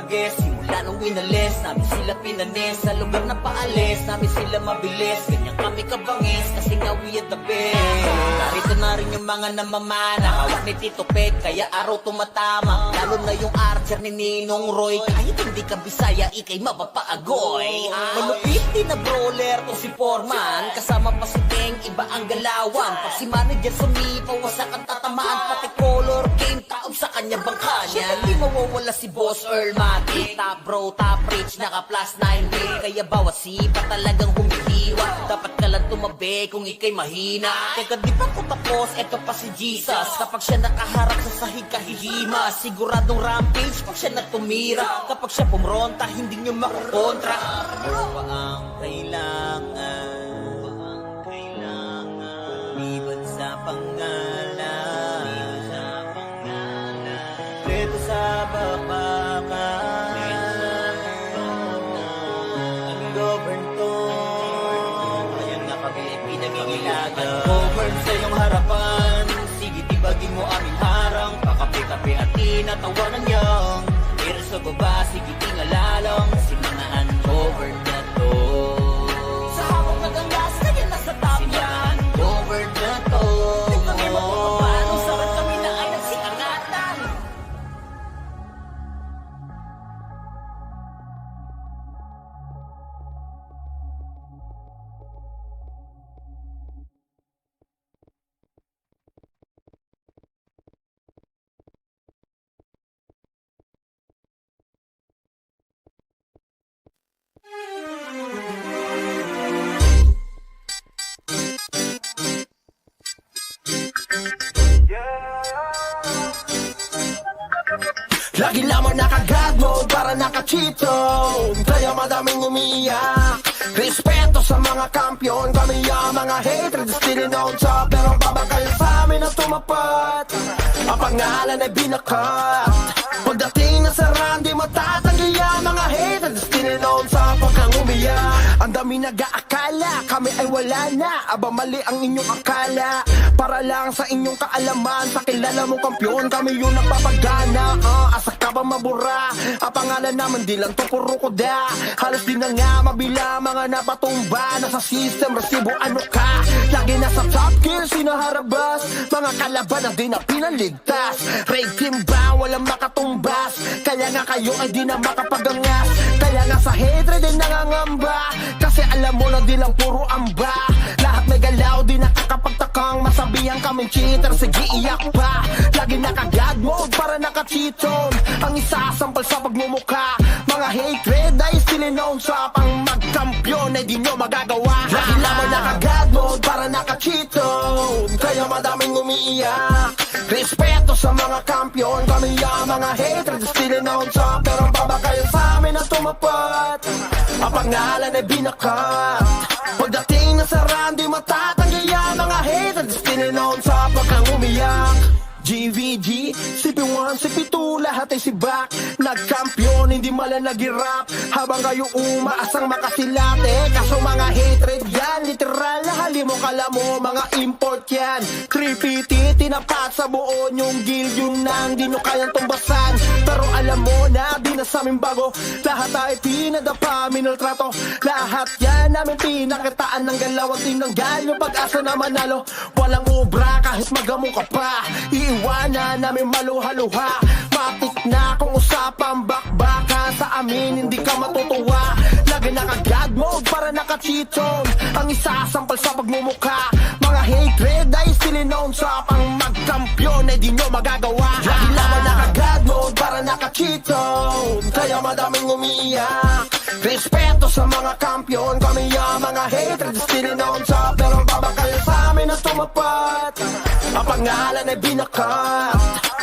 bagay. Simula nung winalis, namin sila pinanis. Sa lugar na paalis, namin sila mabilis. Ganyan kami kabangis, kasi nga we are the best. Narito na rin yung mga namamana, hawak ni Tito Peg, kaya araw tumatama. Lalo na yung archer ni Ninong Roy. Kahit hindi ka Bisaya, ikay mapapaagoy. Malupit din na brawler to si Foreman, kasama pa si Teng, iba ang galawan. Pag si manager sumipaw, wasak ang tatamaan. Pati color game, taob sa kanya bangka niya. Hindi mawawala si Boss Earl Matic. Top bro, top rich, naka plus 9 day. Kaya bawat sipa talagang humihiwa. Dapat ka lang tumabi kung ikay mahina. Teka di pa ko tapos, eto pa si Jesus. Kapag siya nakaharap sa sahig kahihima, siguradong rampage pag siya natumira. Kapag siya pumronta, hindi nyo makukontra. Ano pa ang kailangan? Liban sa pangalan, dito sa bakbakan, ang govern to. Ayan nga kami ay pinag-iilagan. Govern sa iyong harapan, sige tibagin mo aming harang. Pakape-kape at tinatawanan niyang pero sa baba, sige tingalalang si mga ungovern na to. Sa hawak naganggas, kaya nasa top yan. Ungovern na to. Di kami mapapapano, sarap kami na ay nagsiangatan. Lagi lamang naka-God mode para naka-cheat zone. Kaya madaming umiyak. Respeto sa mga kampiyon, kami ang mga hatred, still on top. Pero babagay sa amin ang tumapat. Ang pangalan ay binakat. Pagdating na sa run, di matatanggi ang mga hatred, still on top. Huwag kang umiyak. Ang dami nag-aakala, kami ay wala na. Aba mali ang inyong akala. Para lang sa inyong kaalaman, sa kilala mong kampiyon, kami yung nagpapagana. Asa ka ba mabura? Ang pangalan naman di lang to puro koda. Halos di na nga mabila mga napatumba. Nasa system, resibo ano ka? Lagi nasa top gear, sinaharabas. Mga kalaban na di na pinaligtas. Raid team ba? Walang makatumbas. Kaya nga kayo ay di na makapagangas. Kaya nga sa hatred ay nangangamba. Kasi alam mo na di lang puro amba. Lahat may galaw, di nakakapagtakang masabihan kaming cheater, sige iyak pa. Lagi naka-God mode para naka-cheat zone. Ang isasampal sa pagmumukha. Mga hatred ay still known sa pang magkampiyon ay di nyo magagawa. Lagi lamang naka-God mode para naka-cheat zone. Kaya madaming umiiyak. Respeto sa mga kampiyon, kami ang mga hatred still known sa. Pero babakayan sa amin ang tumapat. Ang pangalan ay binakat. Pagdating na sa run, di matatanggi ang mga hatred still known sa. Huwag kang umiyak. GVG, CP1, CP2, lahat ay sibak. Nagkampiyon, hindi mala nag-rap. Habang kayo umaasang makasilate. Kaso mga hatred yan, literal na halimo kala mo, mga import yan. 350, tinapat sa buo yung guild, yun nang di nyo kayang tumbasan. Pero alam mo na, di na sa amin bago. Lahat ay pinadapa, minaltrato. Lahat yan namin pinakitaan ng galaw at tinanggal yung pag-asa na manalo. Walang obra kahit magamo ka pa. Iiwanan namin maluha-luha. Matik na kung usapang bakbaka. Sa amin hindi ka matutuwa. Lagi naka-God mode para naka-cheat zone. Ang isasampal sa pagmumukha. Mga hatred ay still known sa pang magkampiyon ay di nyo magagawa. Lagi lamang naka-God mode para naka-cheat zone. Kaya madaming umiiyak. Respeto sa mga kampiyon, kami ang mga hatred still known sa. Pero babakayan sa amin ang tumapat. Ang pangalan ay binakat.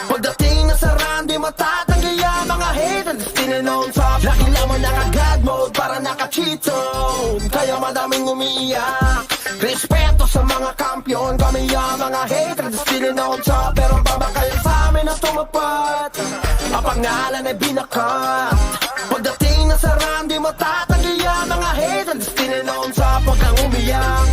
Pagdating na sa run, di matatanggi ang mga hatred still known sa. Lagi lamang naka-God mode para naka-cheat zone. Kaya madaming umiiyak. Respeto sa mga kampiyon, kami ang mga hatred still known sa. Pero babakayan sa amin ang tumapat. Ang pangalan ay binakat. Pagdating na sa run, di matatanggi ang mga hatred still known sa. Huwag kang umiyak.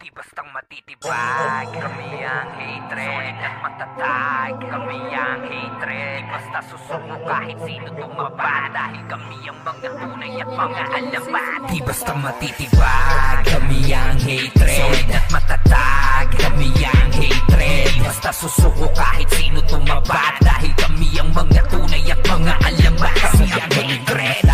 Di bastang matitibag, kami ang hatred. Solid at matatag, kami ang hatred. Di basta susuko kahit sino tumaba, dahil kami ang mga tunay at mga alamat. Di basta matitibag, kami ang hatred. Solid at matatag, kami ang hatred. Di basta susuko kahit sino tumaba, dahil kami ang mga tunay at mga alamat. Kami ang hatred.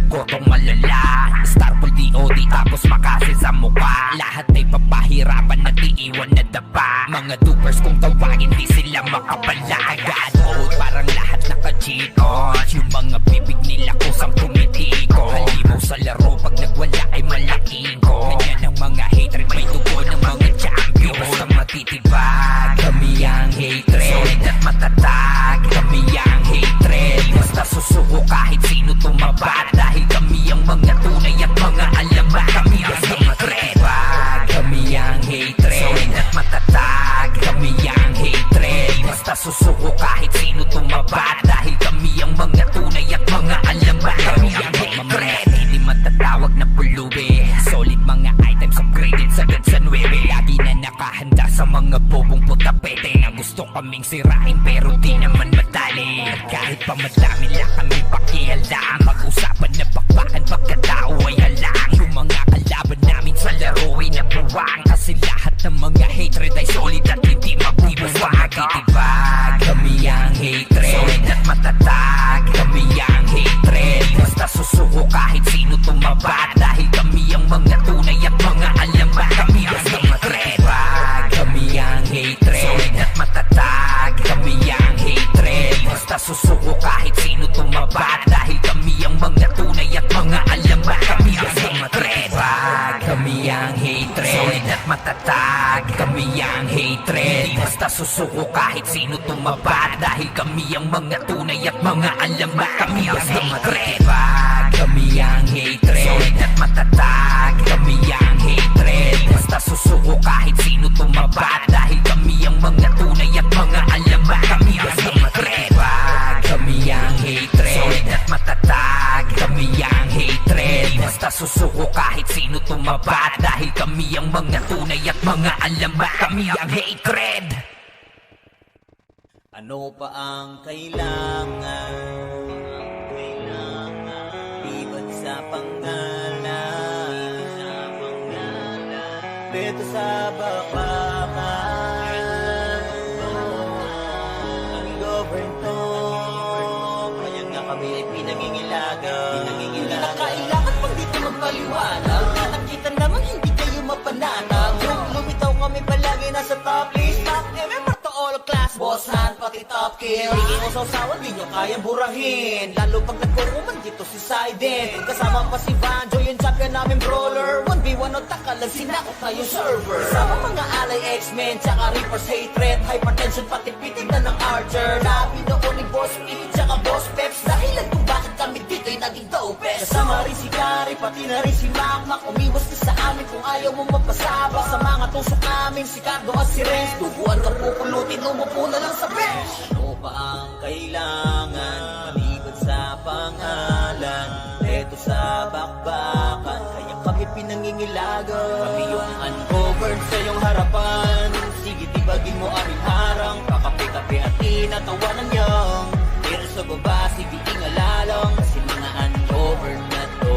Kotong malala, Starpool DOD tapos makasin sa mukha. Lahat ay papahirapan at iiwan na dapa. Mga dupers kung tawagin di sila makapala agad. Oh, parang lahat naka-cheat on. Yung mga bibig nila kusang tumitiko. Halimaw sa laro pag nagwala ay malaking ko. Ganyan ang mga hatred, may dugo ng mga champion. Basta matitibag, kami ang hatred. Solid at matatag, kami ang hatred. Basta susuko kahit sino tumaba, dahil kami ang mga tunay at mga alamat. Kami ang hatred. Kami ang hatred. Solid at matatag, kami ang hatred. Basta susuko kahit sino tumaba, dahil kami ang mga tunay at mga alamat. Kami ang hatred. Hindi matatawag na pulubi. Solid mga items upgraded sagad sa 9. Lagi na nakahanda sa mga bobong putapete na gusto kaming sirain pero di naman madali. At kahit pa madami lang kami pakialam, mag-usapan na bakbakan pagkatao ay halang. Yung mga kalaban namin sa laro ay nabuwang, kasi lahat ng mga hatred ay solid at hindi mabubuwang. Matitibag, kami ang hatred. Solid at matatag, kami ang hatred. Basta susuko kahit sino tumaba, dahil kami ang mga tunay at mga alamat. Kami ang hatred. Kami ang hatred. Solid at matatag, kami ang hatred. Basta susuko kahit sino tumaba, dahil kami ang mga tunay at mga alamat. Kami ang hatred. Kami ang hatred. Solid at matatag, kami ang hatred. Basta susuko kahit sino tumaba, dahil kami ang mga tunay at mga alamat. Kami ang hatred. Kami ang hatred. Solid at matatag, kami ang hatred. Basta susuko kahit sino tumaba, dahil kami ang mga tunay at mga alamat. Kami ang hatred. Kami ang hatred. Solid at matatag, kami ang hatred. Basta susuko kahit sino tumaba, dahil kami ang mga tunay at mga alamat. Kami ang hatred. Ano pa ang kailangan? Liban sa pangalan, dito sa bakbakan. Ang govern to, kaya nga kami ay pinangingilagan. Hindi na kailangan pag dito magpaliwanag. Nakita naman hindi kayo mapanatag. Lumitaw kami palagi nasa top list. Top MMR to all class, boss hand pati top kill. Hindi ko sausawan, di nyo kayang burahin. Lalo pag nagkukuman dito si Sidin. Kasama pa si Vanjo, yung champion namin brawler. 1v1 o takalan, sinakot na yung server. Kasama mga alay X-Men, tsaka Reapers hatred. Hypertension pati pitig na ng Archer. Labi noon ni Boss Pete, tsaka Boss Peps. Dahilan kung bakit kami dito ay naging dopest. Kasama rin si Gary, pati na rin si Makmak. Umiwas ka sa amin kung ayaw mo magpasabak. Sa mga tusok namin, si Cardo at si Renz. Tubuan ka pupulutin, umupo na lang sa bench. Ano pa ang kailangan? Maliban sa pangalan, eto sa bakbakan, kaya kami pinangingilagan. Kami yung uncovered sa iyong harapan. Sige tibagin mo aming harang, kakape-kape at tinatawanan niyang. Pero sa baba, sige ingalalang, kasi mga uncovered na to.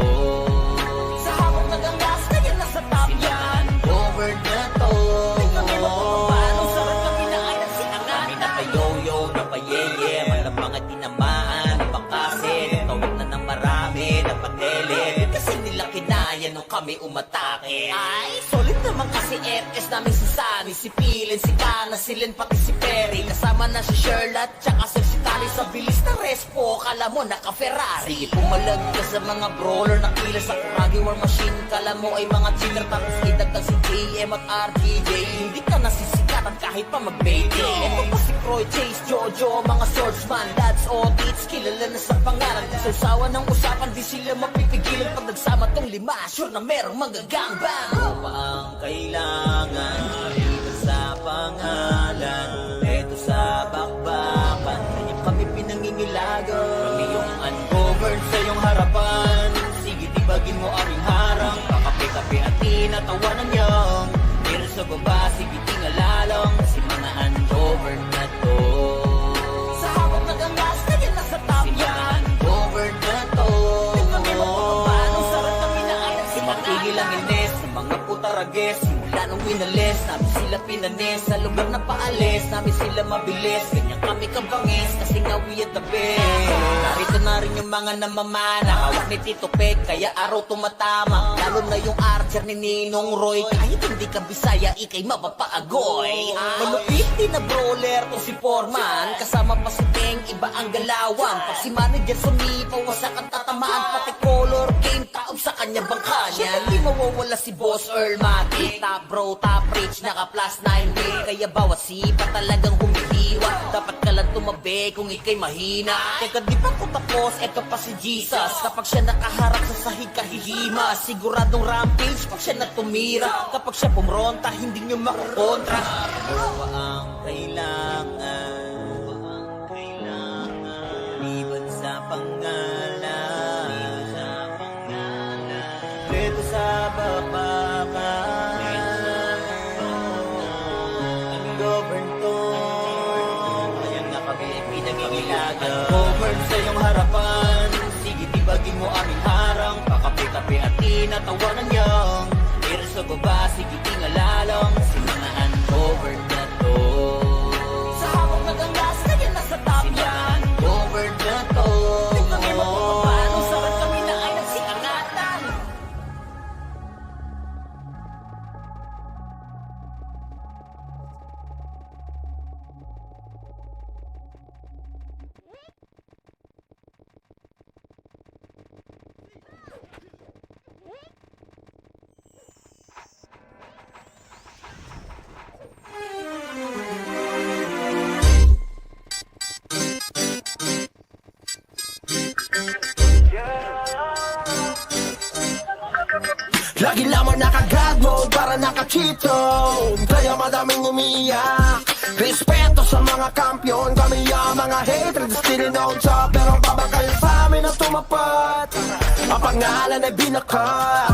Sa hawak nagangas, kaya nasa top yan. Uncovered na to. May kami mapapapano, sarap kami na ay nagsinangan. Kami napayoyo, napayeye, malapang at tinamaan, napakasin. Tawag na ng marami, napatele. Kasi nila kinaya nung kami umatake. Ay, solid naman kasi FS namin si Sunny, si Pilin, si Kana, si Len, pati si Perry. Kasama na si Sherlock, tsaka si Tali sa bilis na respo, kala mo naka-Ferrari. Sige, pumalag ka sa mga brawler na kila sa Kuragi War Machine. Kala mo ay mga cheater, tapos idagdag si JM at RTJ. Hindi ka nasisikatan kahit pa mag-baby. Ito pa si Croy, Chase, Jojo, mga swordsman, dads, audits, kilala na sa pangalan. Sa usawa ng usapan, di sila mapipigilan. Pag nagsama tong lima, sure na merong magagangbang. Ano pa ang kailangan? Dito sa pangalan, eto sa bakbakan, kaya kami pinangingilagan. Kami yung uncovered sa iyong harapan. Sige tibagin mo aming harang, kakape-kape at tinatawanan niyang. guess Simula nung winalis, namin sila pinanis Sa lugar na paalis, namin sila mabilis Ganyan kami kabangis, kasi nga we are the best Narito na rin yung mga namamana Hawak ni Tito Peg, kaya araw tumatama Lalo na yung archer ni Ninong Roy Kahit hindi ka Bisaya, ikay mapapaagoy Malupit din na brawler to si Foreman Kasama pa si Teng, iba ang galawan Pag si manager sumipaw, wasak ang tatamaan Pati color game, taob sa kanya bangka niya Di mawawala si Boss Earl Mati Top bro, top rich, naka plus 9 day Kaya bawat sipa talagang humihiwa Dapat ka lang tumabi kung ikay mahina Teka di pa ko tapos, eto pa si Jesus Kapag siya nakaharap sa sahig kahihima Siguradong rampage pag siya natumira Kapag siya pumronta, hindi nyo makakontra Dalawa ang kailangan Liban sa pangalan Leto sa babakan Ang govern to Kaya nga kami pinag-iilagan Govern sa iyong harapan Sige tibagin mo aming harang Pakapi-kapi at tinatawanan niyang Pero sa baba, sige tingalalong Si mga uncovered na to Sa habang nagangas, kaya nasa top yan Uncovered na to Di kami magpapapano, sarat kami na ay nagsiangatan Lagi lamang naka-God mode para naka-cheat zone Kaya madaming umiyak Respeto sa mga kampiyon Kami ang mga hatred still known sa Pero babagayan sa amin ang tumapat Ang pangalan ay binakat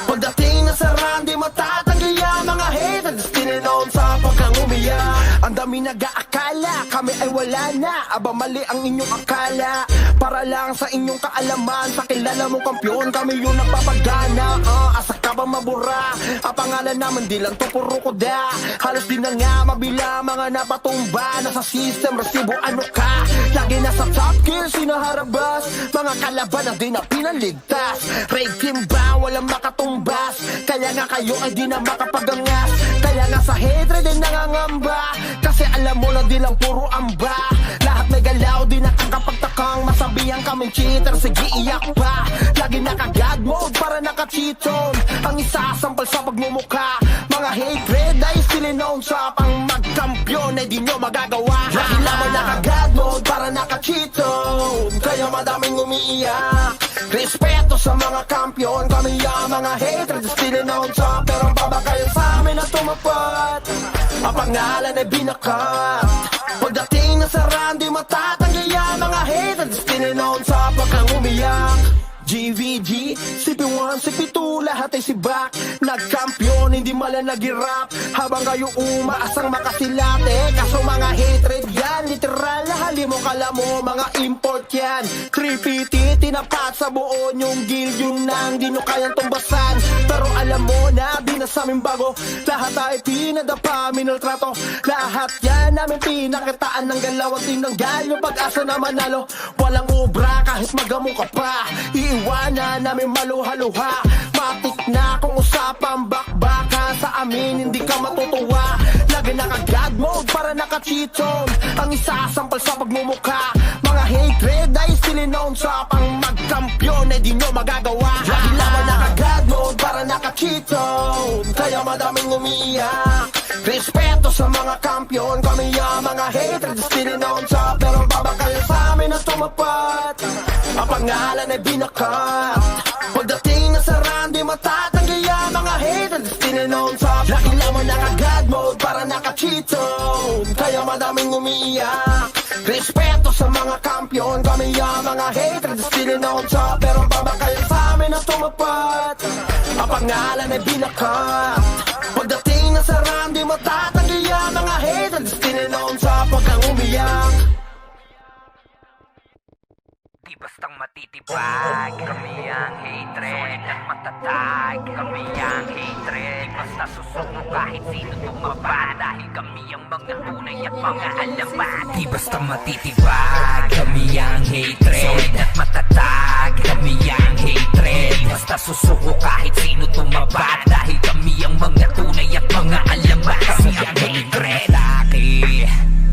Pagdating na sa run, di matatanggi ang mga hatred still known sa pagkang umiyak Ang dami nag-aakala, kami ay wala na Aba mali ang inyong akala Para lang sa inyong kaalaman Sa kilala mong kampiyon, kami yung nagpapagana Asa ka ba mabura? Ang pangalan naman di lang to puro kuda Halos di na nga mabila mga napatumba Nasa system, resibo ano ka? Lagi nasa top gear, sinaharabas Mga kalaban na di na pinaligtas Raid team ba? Walang makatumbas Kaya nga kayo ay di na makapagangas Kaya nga sa hatred ay nangangamba Kasi alam mo na di lang puro amba Lahat may galaw, di nakakapagtakang Masabihan kaming cheater, sige iyak pa Lagi naka-God mode para naka-cheat zone Ang isasampal sa pagmumukha Mga hatred ay still known sa pang magkampiyon ay di nyo magagawa Lagi lamang naka-God mode para naka-cheat zone Kaya madaming umiiyak Respeto sa mga kampiyon Kami ang mga hatred still known sa Pero ang babagayan sa amin na tumapat Ang pangalan ay binakat Pagdating na sa run, di matatanggi ang mga hatred still known sa pagkang umiyak GVG, CP1, CP2, lahat ay sibak Nagkampiyon, hindi mala nag-rap Habang kayo umaasang makasilate Kaso mga hatred yan, literal Hali mo kala mo, mga import yan 350, tinapat sa buo yung guild Yung nang di nyo kayang tumbasan Pero alam mo na, di na sa amin bago Lahat ay pinadapa, minultrato Lahat yan namin pinakitaan ng galaw At tinanggal yung pag-asa na manalo Walang ubra kahit magamo ka pa Iiwanan namin maluha-luha Matik na kung usapang bakbaka Sa amin hindi ka matutuwa Lagi naka-God mode para naka-cheat zone Ang isasampal sa pagmumukha Mga hatred ay still known sa pang magkampiyon ay di nyo magagawa Lagi lamang naka-God mode para naka-cheat zone Kaya madaming umiiyak Respeto sa mga kampiyon Kami ang mga hatred still known sa Pero babagayan sa amin ang tumapat Ang pangalan ay binakat Pagdating na sa run, di matatanggi ang mga hatred still known sa Lagi lamang naka-God mode para naka-cheat zone Kaya madaming umiiyak Respeto sa mga kampiyon Kami ang mga hatred still known sa Pero babagayan sa amin ang tumapat Ang pangalan ay binakat Pagdating na sa run, di matatanggi ang mga hatred still known sa pagkang umiyak Di bastang matitibag Kami ang hatred at matatag. Kami ang hatred, basta susuko kahit sino tumaba. Dahil kami ang mga tunay at mga alamat. Di basta matitibag. Kami ang hatred, solid at matatag. Kami ang hatred, basta susuko kahit sino tumaba. Dahil kami ang mga tunay at mga alamat. Kami ang hatred.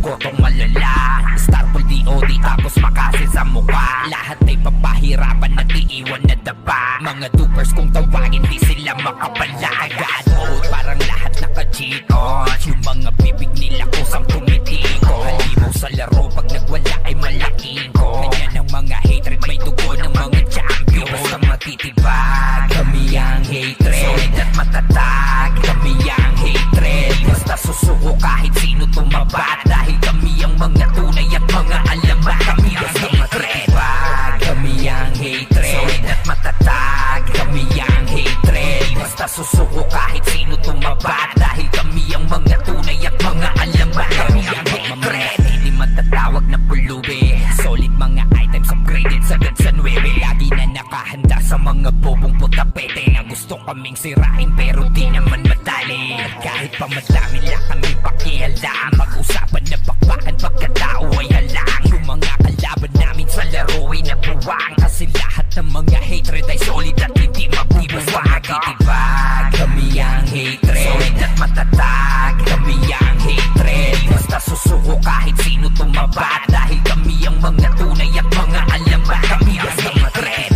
Gotong malala, Starfall DOD tapos makasin sa mukha. Lahat ay papahirapan at iiwan na daba. Mga dupers kung tawagin di sila makapalagan. Oh, parang lahat naka-cheat on. Yung mga bibig nila kusang tumitiko. Halimaw sa laro pag nagwala ay malaking ko. Ganyan ang mga hatred, may dugo ng mga champion. Basta matitibag, kami ang hatred, solid at matatag. Kami ang hatred, basta susuko kahit sino tumabat. Dahil kami ang mga tunay at mga alamat. Kami ang hatred, kami ang hatred, solid at matatag. Kami ang hatred, basta susuko kahit sino tumabat. Dahil kami ang mga tunay at mga alamat. Kami ang hatred, hindi matatawag na pulubi. Solid mga items upgraded sagad sa 9. Lagi na nakahanda sa mga bobong putapete na gusto kaming sirain pero di naman madali. Kahit pa madami lang kami pakialam. Mag-usapan na bakbakan pagkatao ay halang. Yung mga kalaban namin sa laro ay nabuwang. Kasi lahat ng mga hatred ay solid at hindi mabubuwang. Matitibag, kami ang hatred, solid at matatag. Kami ang hatred, basta susuko kahit sino tumabat. Dahil kami ang mga tunay at mga alamat. Kami ang hatred,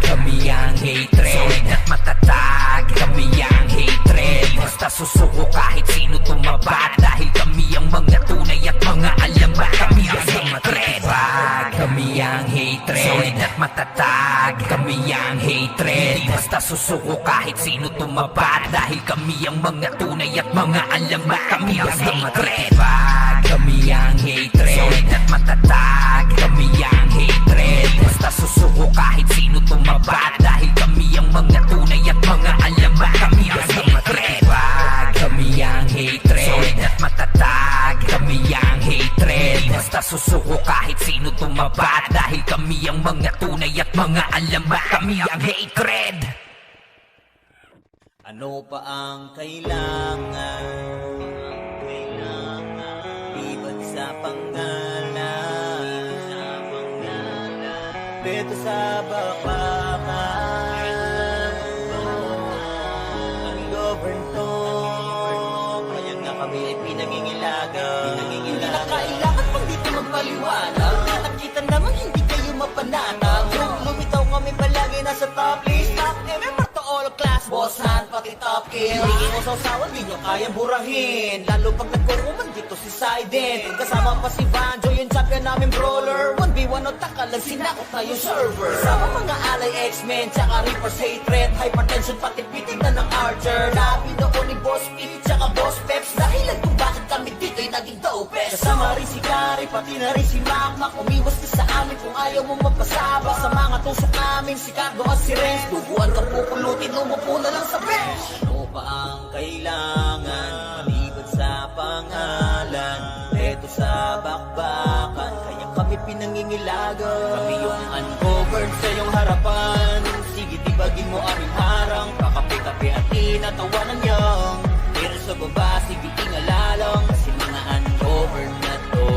kami ang hatred, solid at matatag. Kami ang hatred, basta susuko kahit sino tumabat. Dahil kami ang mga tunay at mga alamat. Kami ang hatred, kami ang hatred, solid at matatag. Kami ang hatred, basta susuko kahit sino tumabat. Dahil kami ang mga tunay at mga alamat. Kami ang hatred, kami ang hatred, solid at matatag. Kami ang hatred, basta susuko kahit sino tumabat. Dahil kami ang mga tunay at mga alamat. Kami ang hatred, kami ang hatred, solid at matatag. Kami ang hatred, basta susuko kahit sino tumabat. Dahil kami ang mga tunay at mga alamat. Kami ang hatred. Ano pa ang kailangan? Ibad sa pangalan, beto sa bakbakan. Ang govern to, kaya nga kami ay pinangingilagan. Hindi na kailangan pang dito magpaliwanag. Nakita naman hindi kayo mapanatag. Lumitaw kami palagi nasa top list. Top MM to all class, boss hand pati top kill. Hindi mo sausawan, di nyo kaya burahin. Lalo pag nagkuruman dito si Saiden. Kasama pa si Banjo, yung champion namin brawler. 1v1 o takalang sinakot na yung server. Kasama mga alay X-Men, tsaka Reaper's hatred. Hypertension pati pitin na ng Archer. Labi noon ni Boss Pete, tsaka Boss Peps. Dahilan kung bakit kami dito'y naging dopest. Kasama rin si Gary, pati na rin si Makmak. Umiwas ka sa amin kung ayaw mong magpasaba. Sa mga tusok namin, si Cardo at si Renz. Duguan ka pupulutin, umupo na lang sa bench. Ano pa ang kailangan? Malibad sa pangalan, beto sa bakbakan. Kaya kami pinangingilagan. Kami yung uncovered sa iyong harapan. Sige tibagin mo aming harang. Kakape-kape at tinatawanan niyang. Pero sa baba, sige tingalalang. Kasi mga uncovered na to.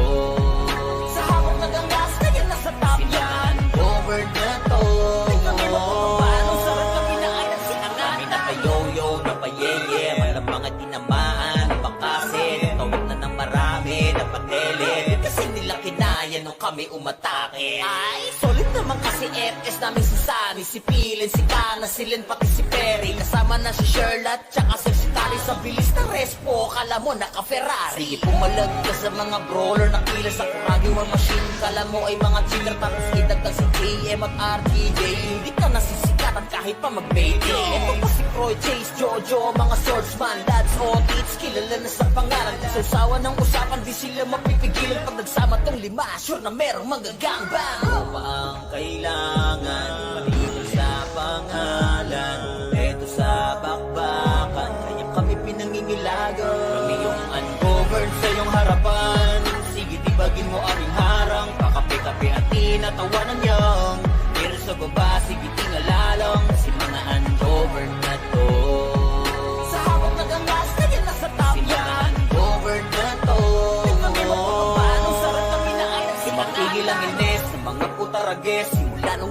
Sa hawak na gangas, kaya nasa top yan. Uncovered na to. Ay kami mapapapano, sarap kami na ay nagsinangan. Kami napayoyo, napayeye, malapangat tinamaan, napakasin. Tawag na ng marami, napatele. Kasi nila kinaya nung kami umatake. Ay, solid naman kasi FS namin si Sunny, si Pilin, si Kana, si Len, pati si Perry. Kasama na si Sherlock, tsaka si Tari sa bilis na respo. Kala mo naka-Ferrari. Sige pumalag ka sa mga brawler na kila sa Kuragi War Machine. Kala mo ay mga cheater, tapos idagdag si JM at RTJ. Hindi ka nasisikatan kahit pa mag-mayday. Ito pa si Croy, Chase, Jojo, mga swordsman, lads, otits. Kilala na sa pangalan, sa usawa ng usapan. Di sila mapipigilan pag nagsama tong lima. Sure na merong magagangbang. Ano pa ang kailangan? Maliban sa pangalan, beto sa bakbakan. Kaya kami pinangingilagan. Kami yung uncovered sa iyong harapan. Sige tibagin mo aming harang. Kakape-kape at tinatawanan niyang. Pero sa baba, sige tingalalang. Kasi mga uncovered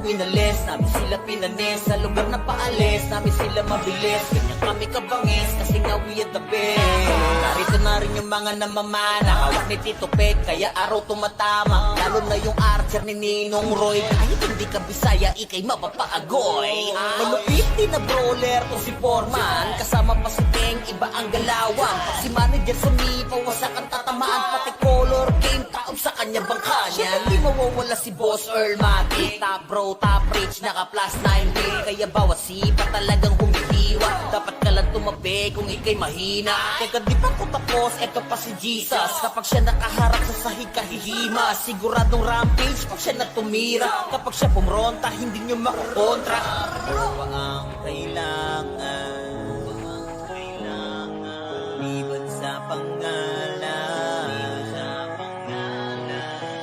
pinalis, namin sila pinanis. Sa lugar na paalis, namin sila mabilis. Ganyan kami kabangis, kasi nga we are the best. Narito na rin yung mga namamana, hawak ni Tito Peg, kaya araw tumatama. Lalo na yung archer ni Ninong Roy, kahit hindi ka Bisaya, ikay mapapaagoy. Malupit din na brawler to si Foreman, kasama pa si Teng, iba ang galawan. Si manager sumipaw, wasak ang tatamaan, pati color game, taob sa kanya bangka niya. Di mawawala si Boss Earl Matic, top bro, top rich, naka plus 9 day. Kaya bawat sipa talagang humihiwa, dapat ka lang tumabi kung ikay mahina. Teka di pa ko tapos, eto pa si Jesus. Kapag siya nakaharap sa sahig kahihima, siguradong rampage pag siya natumira. Kapag siya pumronta, hindi nyo makukontra. Dalawa ang kailangan, liban sa pangalan,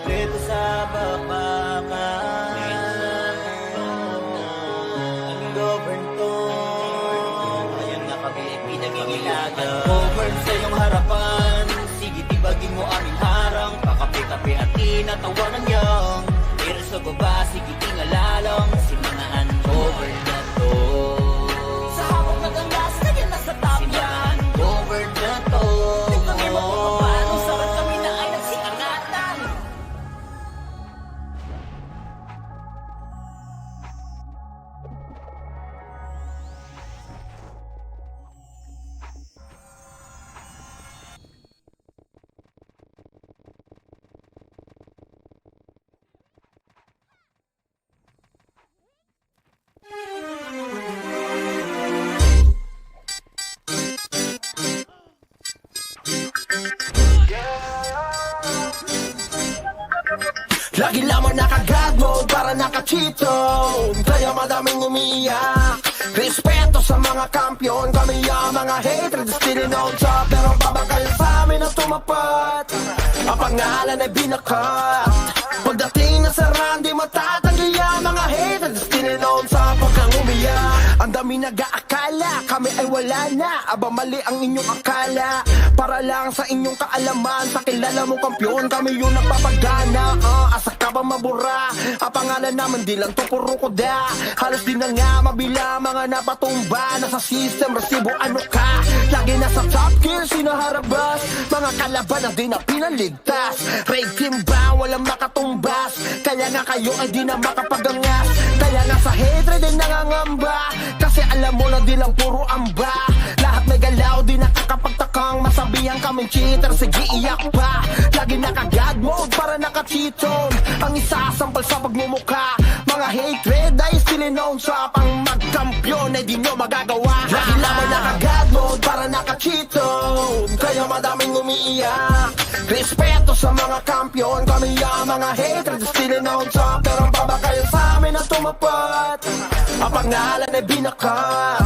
dito sa babakan, ang govern to. Ngayon nga kami pinag-iilagan, govern sa iyong harapan. Sige tibagin mo aming harang, pakapi-kapi at tinatawanan niyang. Pero sa baba, sige tingalalang, si mga uncovered na to. Sa habang nagangas, kaya nasa top yan, covered na to. Di kami mapapaba, nung sarap kami na ay nagsikangatan. Lagi lamang naka-God mode para naka-cheat zone, kaya madaming umiiyak. Respeto sa mga kampiyon, kami ang mga hatred, still on top. Pero babakal sa amin na tumapat, ang pangalan ay binakat. Pagdating na sa run, di matatanggi ang mga hatred, still on top. Huwag kang umiyak, ang dami nag-aakala kami ay wala na. Aba mali ang inyong akala, para lang sa inyong kaalaman. Sa kilala mong kampiyon, kami yung nagpapagana. Asa ka ba mabura? Ang pangalan naman di lang to puro koda. Halos di na nga mabila mga napatumba. Nasa system, resibo ano ka? Lagi nasa top gear, sinaharabas. Mga kalaban na di na pinaligtas. Raid team ba? Walang makatumbas. Kaya nga kayo ay di na makapagangas. Kaya nga sa hatred ay nangangamba, kasi alam mo na di lang puro amba. Lahat may galaw, di nakakapagtakang masabihan kaming cheater, sige iyak pa. Lagi naka-God mode para naka-cheat zone, ang isasampal sa pagmumukha. Mga hatred ay still known sa pang magkampiyon ay di nyo magagawa. Lagi lamang naka-God mode para naka-cheat zone, kaya madaming umiiyak. Respeto sa mga kampiyon, kami ang mga hatred still known sa. Pero babakal sa amin na tumapat, ang pangalan ay binakat.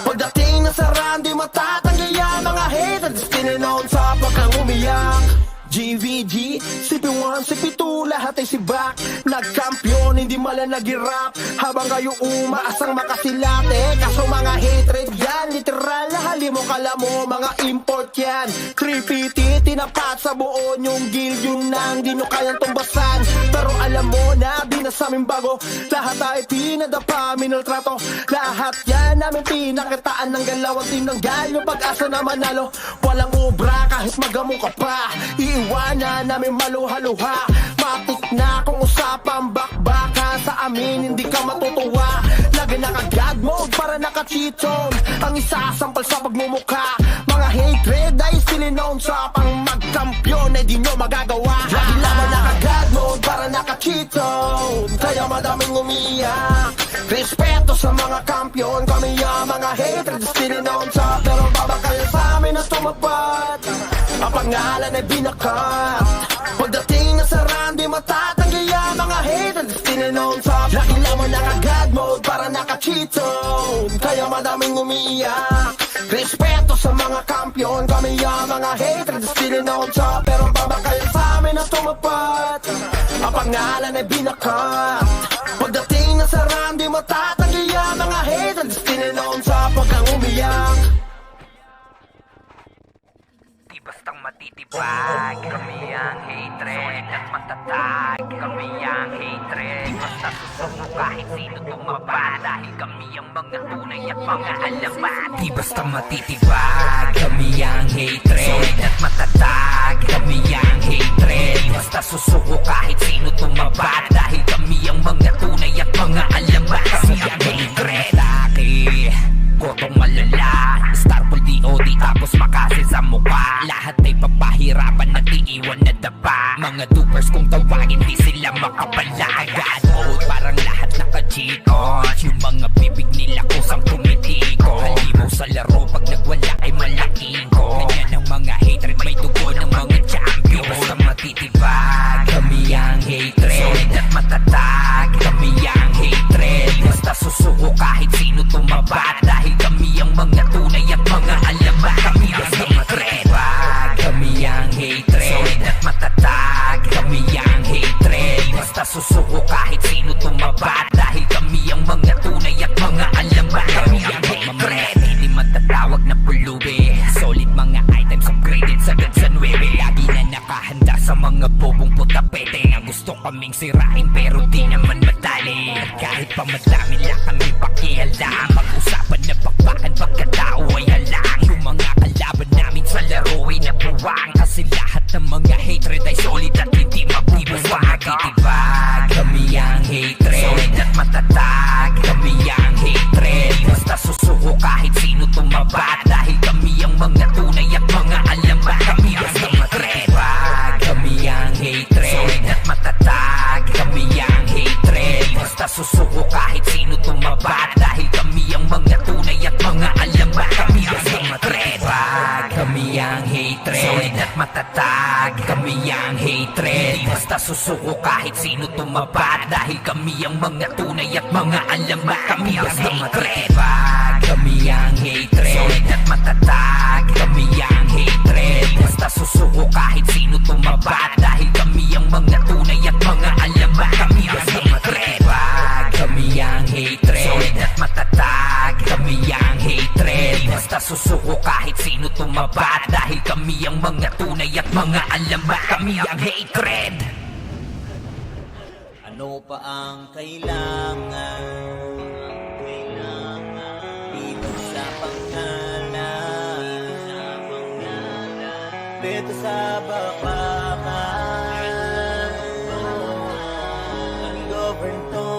Pagdating na sa run, di matatanggi ang mga hatred still known sa. Huwag kang umiyak. GVG, CP1, CP2, lahat ay sibak. Nagkampiyon, hindi mala nag-rap, habang kayo umaasang makasilate. Kaso mga hatred yan, literal na hali mo kala mo, mga import yan. 3PT, tinapat sa buo yung guild, yun nang di nyo kayang tumbasan. Pero alam mo na, di na sa amin bago, lahat ay pinadapa, minaltrato. Lahat yan namin pinakitaan ng galaw at tinanggal yung pag-asa na manalo. Walang obra kahit magamo ka pa, iwanan namin maluha-luha. Matik na kung usapang bakbaka, sa amin hindi ka matutuwa. Lagi naka-God mode para naka-cheat zone, ang isasampal sa pagmumukha. Mga hatred ay still known sa pang magkampiyon ay di nyo magagawa. Lagi lamang naka-God mode para naka-cheat zone, kaya madaming umiiyak. Respeto sa mga kampiyon, kami ang mga hatred still known sa. Pero babakal sa amin na tumapat, ang pangalan ay binakat. Pagdating na sa run, di matatanggi ang mga hatred still known sa. Lagi lamang naka-God mode para naka-cheat zone, kaya madaming umiiyak. Respeto sa mga kampiyon, kami ang mga hatred still known sa. Pero babakal sa amin na tumapat, ang pangalan ay binakat. Pagdating na sa run, di matatanggi ang mga hatred still known sa. Huwag kang umiyak. Di bastang matitib matitibag, kami ang hatred. Solid at matatag, kami ang hatred. Di basta susuko kahit sino tumaba, dahil kami ang mga tunay at mga alamat. Di basta matitibag, kami ang hatred. Solid at matatag, kami ang hatred. Di basta susuko kahit sino tumaba, dahil kami ang mga tunay at mga alamat. Kami ang hatred. Gotong malala, Starfall DOD tapos makasin sa mukha. Lahat ay papahirapan at iiwan na daba. Mga dupers kung tawagin di sila makapalagan. Oh, parang lahat naka-cheat on. Yung mga bibig nila kusang tumitiko. Halimaw sa laro pag nagwala ay malaking ko. Ganyan ang mga hatred, may dugo ng mga champion. Basta matitibag, kami ang hatred. Solid at matatag, kami ang hatred. Basta susuko kahit sino tumabat, dahil kami ang mga tunay at mga alamat. Kami ang hatred, kami ang hatred. Solid at matatag, kami ang hatred. Basta susuko kahit sino tumabat, dahil kami ang mga tunay at mga alamat. Kami ang hatred. Hindi matatawag na pulubi. Solid mga items upgraded sagad sa 9. Lagi na nakahanda sa mga bobong putapete na gusto kaming sirain pero di naman madali. At kahit pa madami lang kami pakialam, pag-usapan na bakbakan pagkatao ay halang. Yung mga kalaban namin sa laro ay nabuwang, kasi lahat ng mga hatred ay solid at hindi mabubuwang. Matitibag, kami ang hatred. Solid at matatag, kami ang hatred. Basta susuko kahit sino tumabat, dahil kami ang mga tunay at mga alamat. Kami ang hatred, kami ang hatred. Solid at matatag, kami ang hatred. Basta susuko kahit sino tumabat, dahil kami ang mga tunay at mga alamat. Kami ang hatred, kami ang hatred. Solid at matatag, kami ang hatred. Basta susuko kahit sino tumabat, dahil kami ang mga tunay at mga alamat. Kami ang hatred, kami ang hatred. Solid at matatag, kami ang hatred. Basta susuko kahit sino tumabat, dahil kami ang mga tunay at mga alamat. Kami ang hatred, kami ang hatred. Solid at matatag, kami ang hatred. Basta susuko kahit sino tumabat, dahil kami ang mga tunay at mga alamat. Kami ang hatred. Ano pa ang kailangan? Dito sa pangalan, dito sa bakbakan, ang govern to.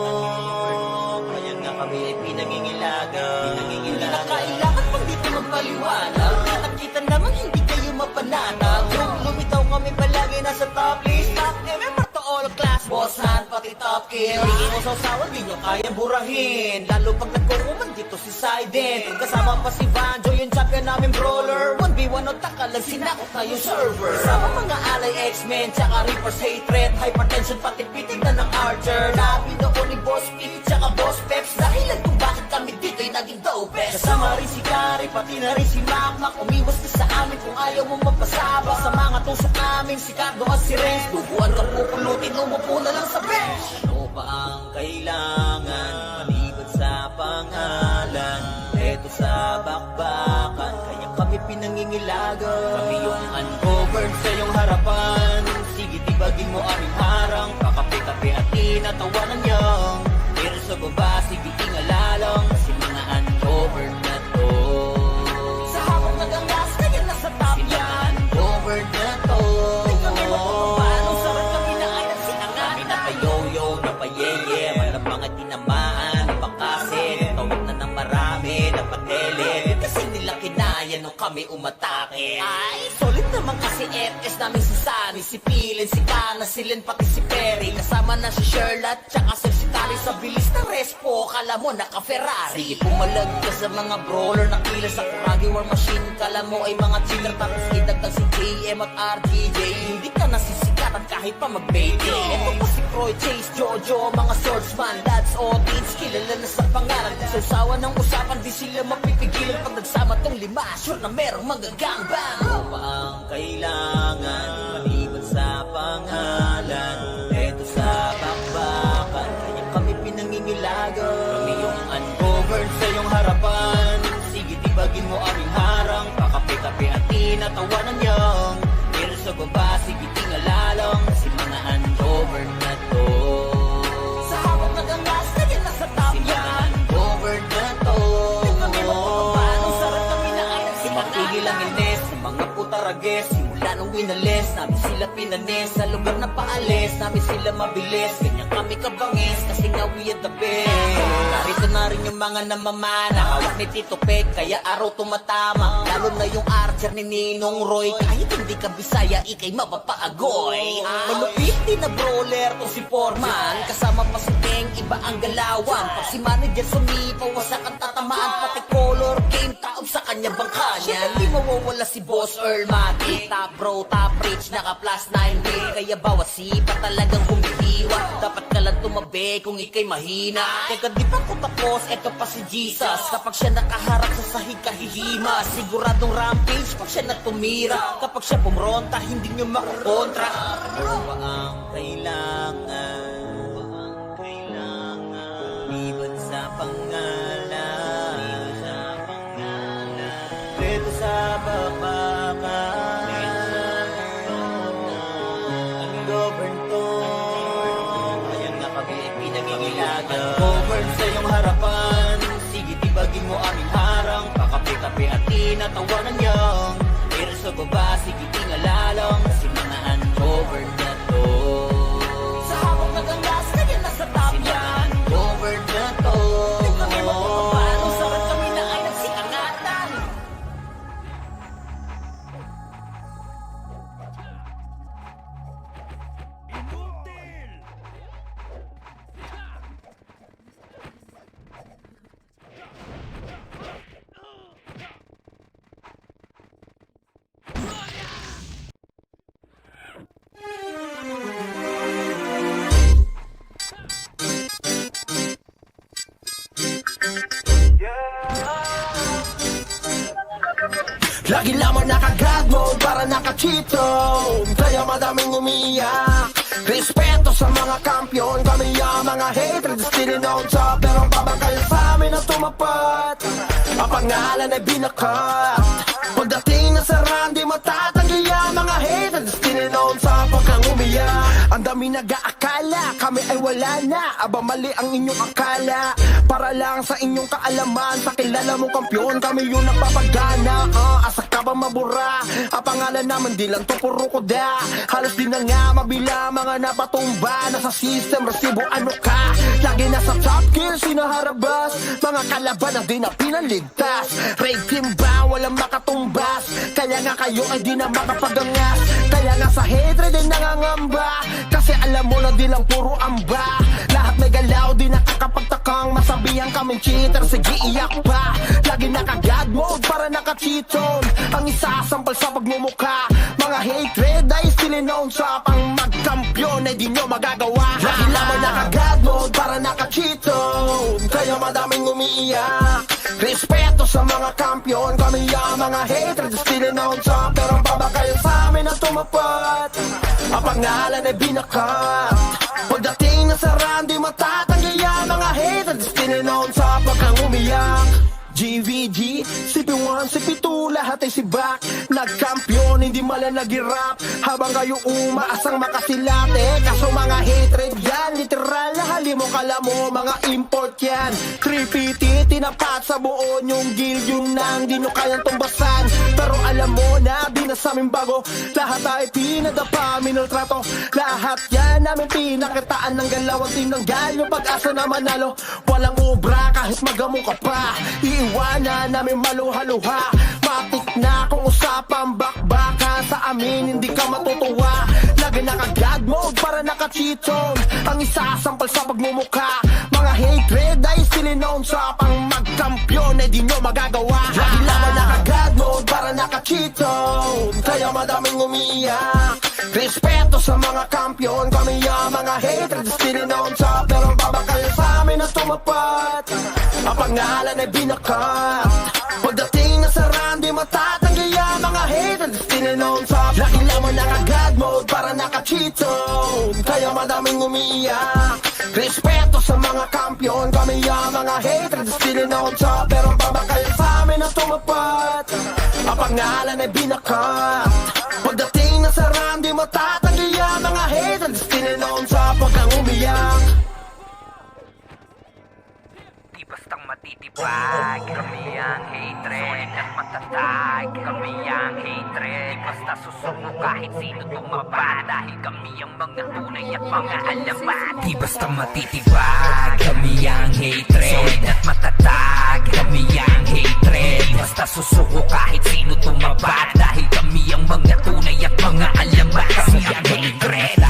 Kaya nga kami ay pinangingilagan. Hindi na kailangan pag dito magpaliwanag. Nakita naman hindi kayo mapanatag. Lumitaw kami palagi nasa top list. Top member to all class. Boss hand pati top kill. Hindi mo sausawan, di nyo kayang burahin. Lalo pag nagkukuman dito si Sident. Kasama pa si Vanjo, yung champion namin brawler. 1v1 o takalang sinakot na yung server. Kasama mga alay X-Men, tsaka Reaper's hatred. Hypertension pati pitig na ng Archer. Labi noon ni Boss P, tsaka Boss Peps. Dahilan kung bakit kami dito'y naging dopest. Kasama rin si Gary, pati na rin si Makmak. Umiwas ka sa amin kung ayaw mo mapasabak. Sa mga tusok namin, si Cardo at si Renz. Duguan kang pupulutin, umupo na lang sa bench. Ano pa ang kailangan? Maliban sa pangalan, eto sa bakbakan, kaya kami pinangingilagan. Kami yung ungoverned sa iyong harapan. Sige, tibagin mo aming harang. Kakape-kape at tinatawanan niyang. Pero sa baba, sige, ingalalang. Kasi mga ungoverned na to. Sa habang nagangas, kaya nasa top yan. Ungoverned na to. Di kami magpapanong sarap kami na anak sinangat. Kami napayoyo, napayeye. Walang mga tinamaan, napakasin. Tawag na ng marami, napatele. Kasi nila kinaya nung kami umatake. Ay, solid naman kasi FS namin si Sunny, si Pilin, si Kana, si Len, pati si Perry. Kasama na si Sherlock, tsaka si Tari. Sa bilis ng respo, kala mo naka-Ferrari. Sige, pumalag ka sa mga brawler na kila sa Kuragi War Machine. Kala mo ay mga cheater, tapos idagdag si JM at RGJ. Hindi ka nasisikatan kahit pa mag-baby. Ito pa si Croy, Chase, Jojo, mga swordsman, lads o teens. Kilala na sa pangalan, sausawan ng usapan. Di sila mapipigilan pag nagsama tong lima. Sure na merong magagangbang. Ano pa ang kailangan? Maliban sa pangalan, eto sa bakbakan, kaya kami pinangingilagan. Kami yung ungoverned sa iyong harapan. Sige, tibagin mo aming harang. Kakape-kape at tinatawanan niyang. Pero sa Tarages. Simula nung winalis namin sila pinanes, sa lugar na paalis namin sila mabilis. Ganyan kami kabangis kasi nga we are the best. Narito na rin yung mga namamana, hawak ni Tito Peg kaya araw tumatama. Lalo na yung archer ni Ninong Roy, kahit hindi ka Bisaya ikay mapapaagoy. Malupit din na brawler to si Foreman, kasama pa si Teng, iba ang galawan. Pag si manager sumipaw, wasak ang tatamaan. Pati color game, taob sa kanya bangka niya. Hindi mawawala si Boss Earl Matic, top bro, top rich, naka plus 9 day. Kaya bawat sipa talagang humihiwa. Dapat ka lang tumabi kung ikay mahina. Teka di pa ko tapos, eto pa si Jesus. Kapag siya nakaharap sa sahig kahihima, siguradong rampage pag siya na tumira. Kapag siya pumronta, hindi nyo makukontra. Ano ba ang kailangan? Liban sa pangalan, dito sa babakan, ang govern to. Ayan na kami ay pinangingilagan. Govern sa iyong harapan, sige tibagin mo aming harang. Pakape-kape at tinatawanan niyang, pero sa baba, sige tingalalang si mga ungovern na to. Sa hawak na ganggas, kanya nasa top yan. Govern na to. Di kami magpapapano, sarap kami na ay nagsikangatan. Lagi lamang naka-God mode para naka-cheat zone. Kaya madaming umiiyak. Respeto sa mga kampiyon, kami ang mga haters still on top. Pero ang babagay sa amin na tumapat, ang pangalan ay binakat. Pagdating na sa run, di matatanggi ang mga haters still on top. Pag kang umiyak, ang dami nag-aakala kami ay wala na. Aba mali ang inyong akala, para lang sa inyong kaalaman. Sa kilala mong kampiyon, kami yung nagpapagana. Asa ka ba mabura? Ang pangalan naman di lang to puro koda. Halos di na nga mabila mga napatumba. Nasa system, resibo ano ka? Lagi nasa top kill, sinaharabas. Mga kalaban na di na pinaligtas. Raid team ba? Walang makatumbas. Kaya nga kayo ay di na makapagangas. Kaya nga sa hatred ay nangangamba. Kasi alam mo na di lang puro amba. Lahat may galaw, di nakakapagtakang masabihan kaming cheater, sige iyak pa. Lagi naka-God mode para naka-cheat zone. Ang isasampal sa pagmumukha. Mga hatred ay still known sa pang magkampiyon ay di nyo magagawa. Lagi lamang naka-God mode para naka-cheat zone. Kaya madaming umiiyak. Respeto sa mga kampiyon, kami ang mga hatred still known sa. Pero ang babagay sa amin na tumapat, ang pangalan ay binakat. Pagdating na sa run, di matatanggi ang mga haters still known sa pagkang umiyak. GVG, CP1, CP2, lahat ay sibak. Nagkampiyon, hindi mala nag-rap. Habang kayo umaasang makasilate. Kaso mga hatred yan, literal na halimo kala mo, mga import yan. 3PT, tinapat sa buo yung guild, yung nang di nyo kayang tumbasan. Pero alam mo na, di na sa amin bago. Lahat ay pinadapa, minultrato. Lahat yan namin pinakitaan ng galawang tinanggal yung pag-asa na manalo. Walang ubra kahit magamo ka pa. Iiwanan namin maluha-luha. Matik na kung usapang bakbaka. Sa amin hindi ka matutuwa. Lagi naka-God mode para naka-cheat zone. Ang isasampal sa pagmumukha. Mga hatred ay still known sa pang magkampiyon ay di nyo magagawa. Lagi lamang naka-God mode para naka-cheat zone. Kaya madaming umiiyak. Respeto sa mga kampiyon, kami ang mga hatred still known sa. Pero ang babakal sa amin na tumapat, ang pangalan ay binakat. Pagdating na sa run, di matatanggi ang mga haters still known sa. Lagi lamang naka-God mode para naka-cheat zone. Kaya madaming umiiyak. Respeto sa mga kampiyon, kami ang mga haters still known sa. Pero ang babakal sa amin na tumapat, ang pangalan ay binakat. Pagdating na sa run, di matatanggi ang mga haters still known sa. Pagkang umiyak, Di bastang mati matitibag, kami ang hatred. Solid at matatag, kami ang hatred. Basta susuko kahit sino tumaba, dahil kami ang mga tunay at mga alamat. Di basta matitibag, kami ang hatred. Solid at matatag, kami ang hatred. Basta susuko kahit sino tumaba, dahil kami ang mga tunay at mga alamat. Kami ang hatred.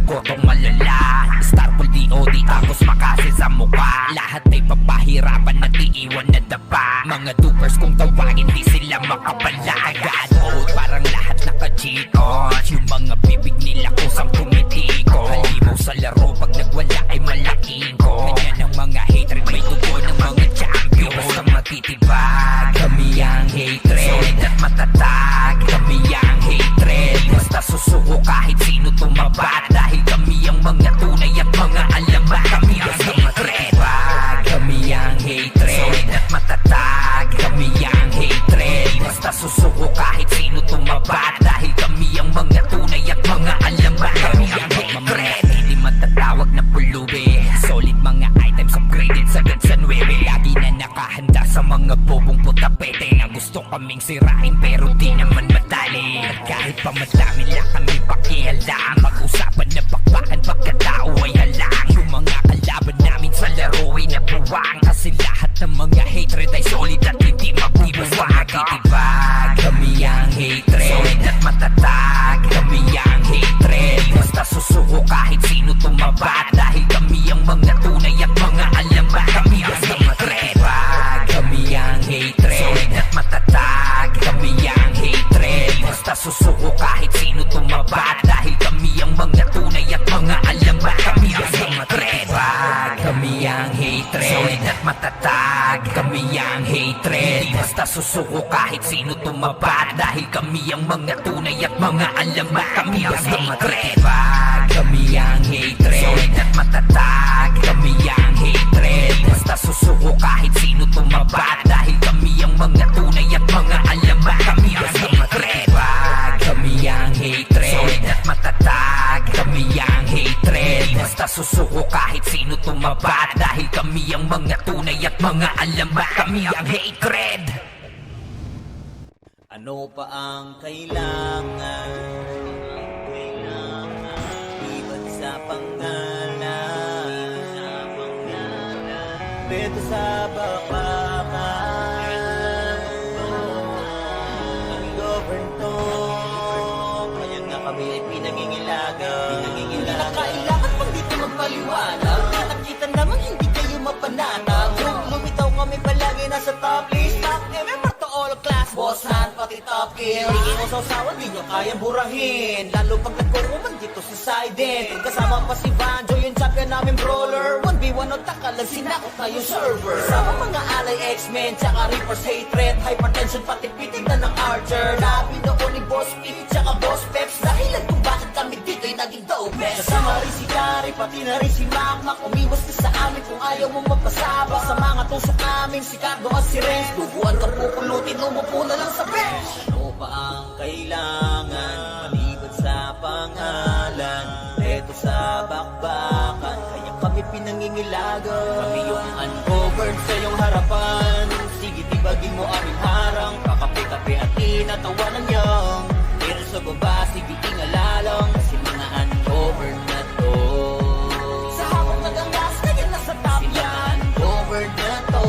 Gotong malala, Starfall DOD tapos makasi sa mukha. Lahat ay papahirapan at iiwan na dapa. Mga dupers kung tawagin di sila makapala. God mode parang lahat naka-cheat on. Yung mga bibig nila kusang tumitiko. Halimaw sa laro pag nagwala ay malaking ko. Ganyan ang mga hatred, may dugo ng mga champion. Basta matitibag, kami ang hatred. Solid at matatag, kami ang hatred. Basta susuko kahit sino tumabat, dahil kami ang mga tunay at mga alamat. Kami ang hatred, kami ang hatred. Solid at matatag, kami ang hatred. Basta susuko kahit sino tumabat, dahil kami ang mga tunay at mga alamat. Kami ang hatred. Hindi matatawag na pulubi, solid mga items upgraded sagad sa 9. Lagi na nakahanda sa mga bobong putapete na gusto kaming sirain pero di naman madali. At kahit pa madami lang kami pakialam, mag-usapan na bakbakan pagkatao ay halang. Yung mga kalaban namin sa laro ay nabuwang, kasi lahat ng mga hatred ay solid at hindi mabubuwang. Matitibag, kami ang hatred. Solid at matatag, kami ang hatred. Basta susuko kahit sino tumabat, dahil kami ang mga tunay at mga alamat. Kami ang hatred, kami ang hatred. Solid at matatag, kami ang hatred. Basta susuko kahit sino tumabat, dahil kami ang mga tunay at mga alamat. Kami ang hatred, kami ang hatred. Solid at matatag, kami ang hatred. Basta susuko kahit sino tumabat, dahil kami ang mga tunay at mga alamat. Kami ang hatred, kami ang hatred. Solid at matatag, kami ang hatred. Basta susuko kahit sino tumabat, dahil kami ang mga tunay at mga alamat. Kami ang hatred, kami ang hatred. Solid at matatag, kami ang hatred. Basta susuko kahit sino tumabat, dahil kami ang mga tunay at mga alamat. Kami ang hatred. Ano pa ang kailangan? Iba't sa pangalan, beto sa bakbakan. Ang govern to, kaya nga kami ay pinangingilagan. Hindi na kailangan pang dito magpaliwanag. Nakita naman hindi kayo mapanatag. Lumitaw kami palagi nasa top list. Top member to all class, boss hand pati top kill. Hindi mo sausawan, di nyo kayang burahin. Lalo pag nagkuruman dito sa side end. Kasama pa si Banjo, yung champion namin brawler. 1v1 o takalag, sinakot na yung server. Kasama mga alay X-Men, tsaka Reaper's hatred. Hypertension pati pitig na ng Archer. Labi noon ni Boss P, tsaka Boss Peps. Dahilan kung bakit kami dito'y naging dopest. Kasama rin si Gary, pati na rin si Makmak. Umiwas ka sa amin kung ayaw mo mapasabak. Sa mga tusok namin, si Cardo at si Renz. Duguan ka pupulutin, umupo na lang sa bench. Ano pa ang kailangan? Maliban sa pangalan, eto sa bakbakan, kaya kami pinangingilagan. Kami yung ungoverned sa iyong harapan. Sige tibagin mo aming harang, kakape-kape at tinatawanan niyang. Pero sa baba, sige ingalalang, kasi mga ungoverned na to. Sa habang nagangas, kaya nasa top yan. Ungoverned na to.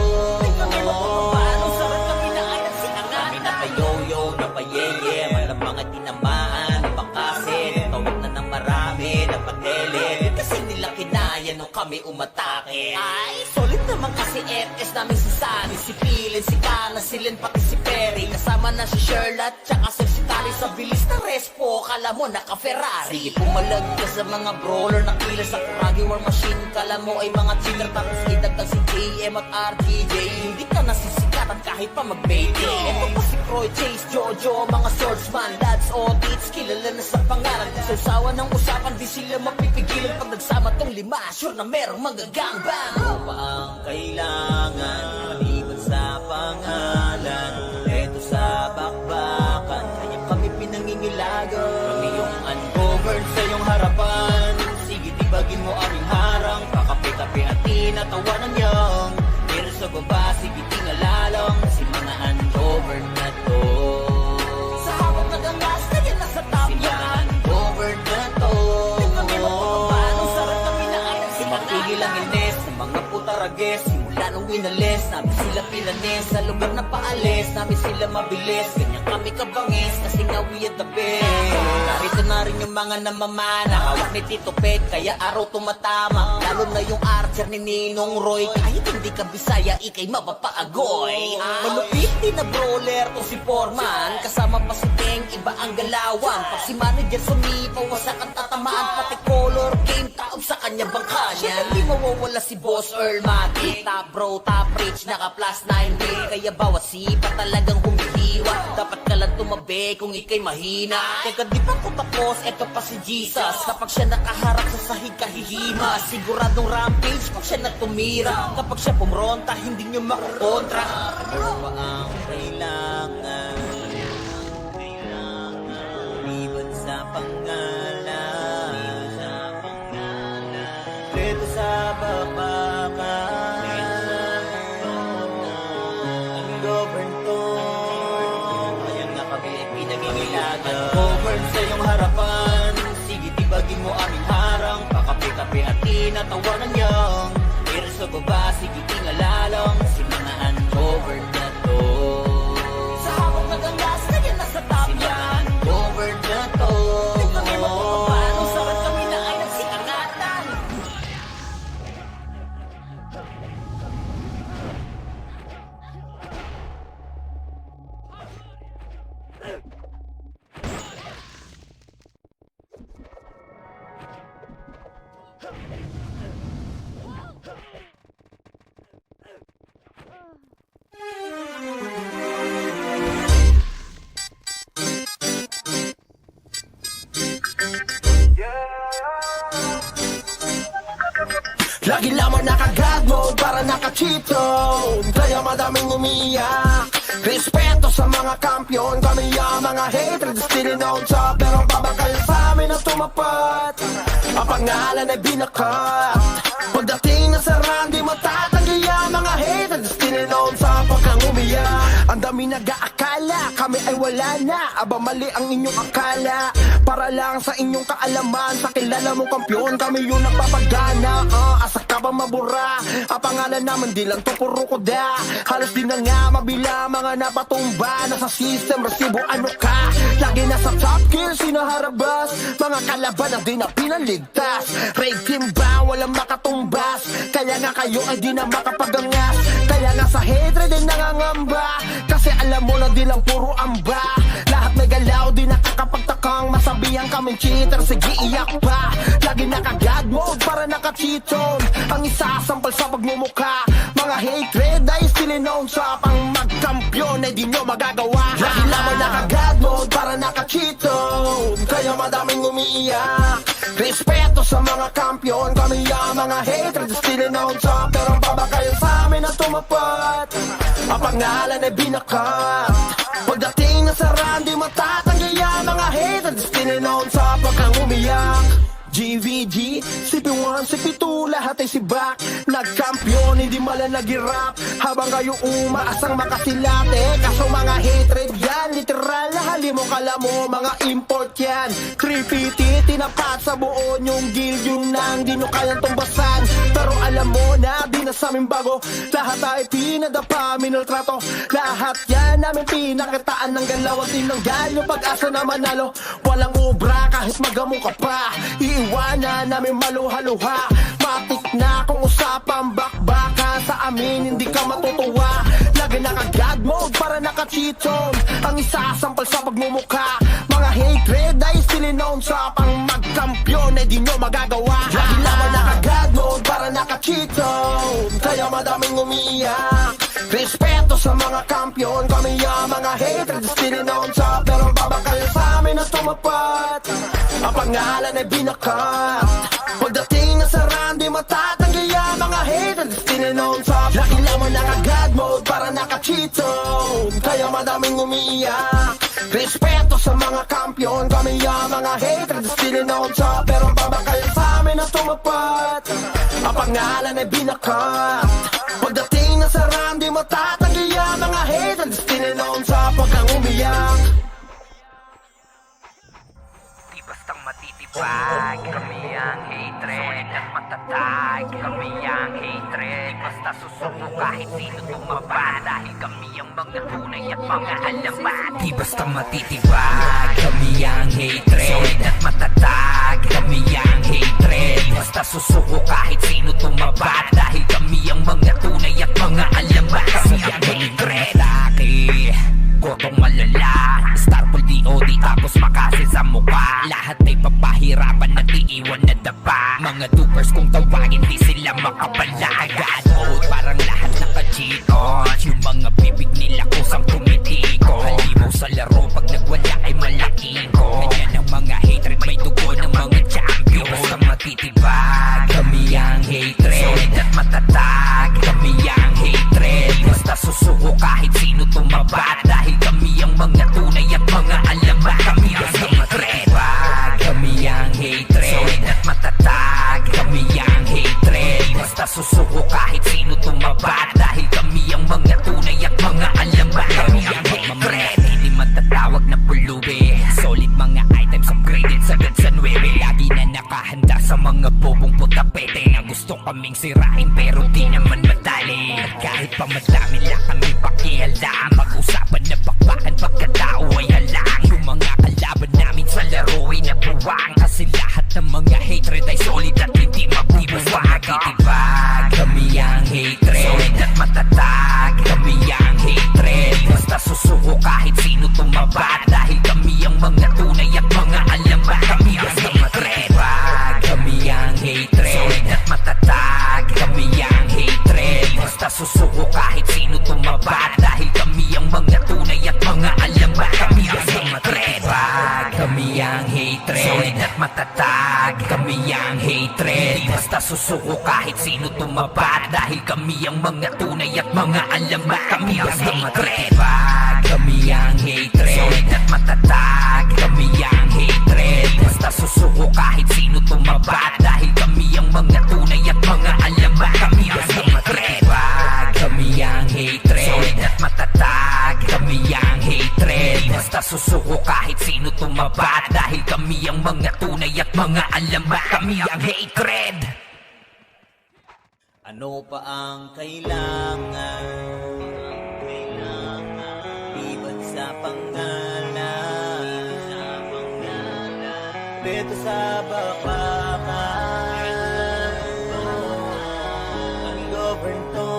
Kami magpapapano, sarap kami na ayan sinangan. Kami napayoyo, napayeye, malang mga tinamaan, napakasin, tawag na ng marami, napadelit. Kasi nila kinaya nung kami umatake. Ay, solid naman kasi FS namin si Sunny, si Pilin, si Kana, si Len, pati si Perry. Kasama na si Sherlock, tsaka si Tali. Sa bilis na respo, kala mo naka-Ferrari. Sige pumalag ka sa mga brawler na kila sa Kuragi War Machine. Kala mo ay mga cheater, tapos idagdag si JM at RTJ. Hindi ka nasisikatan kahit pa mag-baiting. Ito pa si Croy, Chase, Jojo, mga swordsman, lads, audits, kilala na sa pangalan. Sausawa ng usapan, di sila mapipigilan. Pag nagsama tong lima, sure na merong magagangbang. Ano pa ang kailangan? Maliban sa pangalan, eto sa bakbakan, kaya kami pinangingilagan. Kami yung ungoverned sa iyong harapan. Sige tibagin mo aming harang, kakape-kape at tinatawanan niyang. Pero pinalis, namin sila pinanis. Sa lugar na paalis, namin sila mabilis. Ganyan kami kabangis, kasi nga we are the best. Narito na rin yung mga namamana, hawak ni Tito Pet, kaya araw tumatama. Lalo na yung archer ni Ninong Roy, kahit hindi ka Bisaya, ikay mapapaagoy. Malupit din na brawler to si Foreman, kasama pa si Teng, iba ang galawan. Pag si manager sumipaw, wasak ang tatamaan. Pati color game, taob sa kanya bangka niya. Hindi mawawala si Boss Earl Matic. Top bro, top rich, naka plus 9 day. Kaya bawat sipa talagang humihiwa. Dapat ka lang tumabi kung ikay mahina. Teka di pa ko tapos, eto pa si Jesus. Kapag siya nakaharap sa sahig kahihima, siguradong rampage pag siya na tumira. Kapag siya pumronta, hindi nyo makukontra. Ano pa ang kailangan? Liban sa pangalan, Leto sa babakan, ang govern to. Kaya nga kami ay pinangingilagan. Govern sa iyong harapan, sige tibagin mo aming harang. Pakape-kape at tinatawanan niyang pero sa baba, sige tingalalang si mga ungoverned na to. Sa hawak nagangas, kaya nasa top yan. Ungoverned na to. Di kami mapapapano, sarat kami na ay nagsikangatan. Lagi lamang naka-God mode para naka-cheat zone. Kaya madaming umiyak. Respeto sa mga kampiyon, kami ang mga hatred, still on top. Pero babakal sa amin na tumapat, ang pangalan ay binakat. Pagdating na sa run, di matatanggi ang mga hatred, still on top. Pag kang umiyak, ang dami nag-aakala kami ay wala na. Aba mali ang inyong akala, para lang sa inyong kaalaman. Sa kilala mong kampiyon, kami yung nagpapagana. Asa ka ba mabura? Ang pangalan naman di lang to puro koda. Halos di na nga mabila mga napatumba. Nasa system, resibo ano ka? Lagi nasa top gear, sinaharabas. Mga kalaban ang di na pinaligtas. Raid team ba? Walang makatumbas. Kaya nga kayo ay di na makapagangas. Kaya nga sa hatred ay nangangamba. Kasi alam mo na di lang puro amba. Lahat may galaw, di nakakapagtakang masabihan kaming cheater, sige iyak pa. Lagi naka-God mode para naka-cheat zone. Ang isasampal sa pagmumukha, mga hatred ay still known sa pang magkampiyon ay di nyo magagawa. Lagi lamang naka-God mode para naka-cheat zone. Kaya madaming umiiyak. Respeto sa mga kampiyon, kami ang mga hatred still known sa. Pero ang babakayan sa amin na tumapat, ang pangalan ay binakat. Pagdating na sa run, di matatanggi ang mga hatred still known sa. Pag kang umiyak, GVG, CP1, CP2, lahat ay sibak. Nagkampiyon, hindi mala nag-rap. Habang kayo umaasang makasilate. Kaso mga hatred yan, literal na halimo kala mo, mga import yan. 350, tinapat sa buo yung guild, yung nang di nyo kayang tumbasan. Pero alam mo na, di na sa amin bago. Lahat ay pinadapa, minultrato. Lahat yan namin pinakitaan ng galaw at tinanggal yung pag-asa na manalo. Walang obra kahit magamong ka pa. Iiwanan namin maluha-luha. Matik na kung usapang bakbaka. Sa amin hindi ka matutuwa. Lagi naka-God mode para naka-cheat zone. Ang isasampal sa pagmumukha, mga hatred ay still known sa pang magkampiyon ay di nyo magagawa. Lagi lamang naka-God mode para naka-cheat zone. Kaya madaming umiiyak. Respeto sa mga kampiyon, kami ang mga hatred still known sa. Pero babakal sa amin na tumapat, ang pangalan ay binakat. Pagdating na sa run, di matatanggi ang mga hatred still known sa. Lagi lamang naka-God mode para naka-cheat zone. Kaya madaming umiiyak. Respeto sa mga kampiyon, kami ang mga hatred still known sa. Pero babakal sa amin na tumapat, ang pangalan ay binakat. Pagdating na sa run, di matatanggi ang mga hatred still known sa. Pag kang umiyak, Di bastang matitibag, kami ang hatred. hatred, solid at matatag. Kami ang hatred, di basta susuko kahit sino tumaba. Dahil kami ang mga tunay at mga alamat. Di basta matitibag. Kami ang hatred, solid at matatag. Kami ang hatred, di basta susuko kahit sino tumaba. Dahil kami ang mga tunay at mga alamat. Kami ang hatred. Gotong malala, Starfall DOD tapos makasin sa mukha. Lahat ay papahirapan at iiwan na dapa. Mga dupers kung tawagin di sila makapala. God mode parang lahat naka-cheat on. Yung mga bibig nila kusang tumitiko. Halimaw sa laro pag nagwala ay malaking ko. Ganyan ang mga hatred, may dugo ng mga champion. Basta matitibag, kami ang hatred, solid at matatag. Kami ang hatred, basta susuko kahit sino tumabat. Dahil kami ang mga tunay at mga alamat. Kami ang hatred, kami ang hatred, solid at matatag. Kami ang hatred, basta susuko kahit sino tumabat. Dahil kami ang mga tunay at mga alamat. Kami ang hatred, hindi matatawag na pulubi. Solid mga items upgraded sagad sa 9. Lagi na nakahanda sa mga bobong putapete na gusto kaming sirain pero di naman madali. Kahit pa madami lang kami pakialam, mag-usapan na bakbakan pagkatao ay halang. Yung mga kalaban namin sa laro ay nabuwang. Kasi lahat ng mga hatred ay solid at hindi mabubuwag. Matitibag, kami ang hatred, solid at matatag. Kami ang hatred, basta susuko kahit sino tumabat. Dahil kami ang mga tunay at mga alamat. Kami ang hatred, kami ang hatred, solid at matatag. Kami ang hatred, basta susuko kahit sino tumabat. Dahil kami ang mga tunay at mga alamat. Kami ang hatred, kami ang hatred, solid at matatag. Kami ang hatred, basta susuko kahit sino tumabat. Dahil kami ang mga tunay at mga alamat. Kami ang hatred, kami ang hatred, solid at matatag. Kami ang hatred, basta susuko kahit sino tumabat. Dahil kami ang mga tunay at mga alamat. Kami ang hatred, kami ang hatred, solid at matatag. Kami ang hatred, basta susuko kahit sino tumabat. Dahil kami ang mga tunay at mga alamat. Kami ang hatred. Ano pa ang kailangan? Iban sa pangalan, beto sa bakbakan. Ang govern to,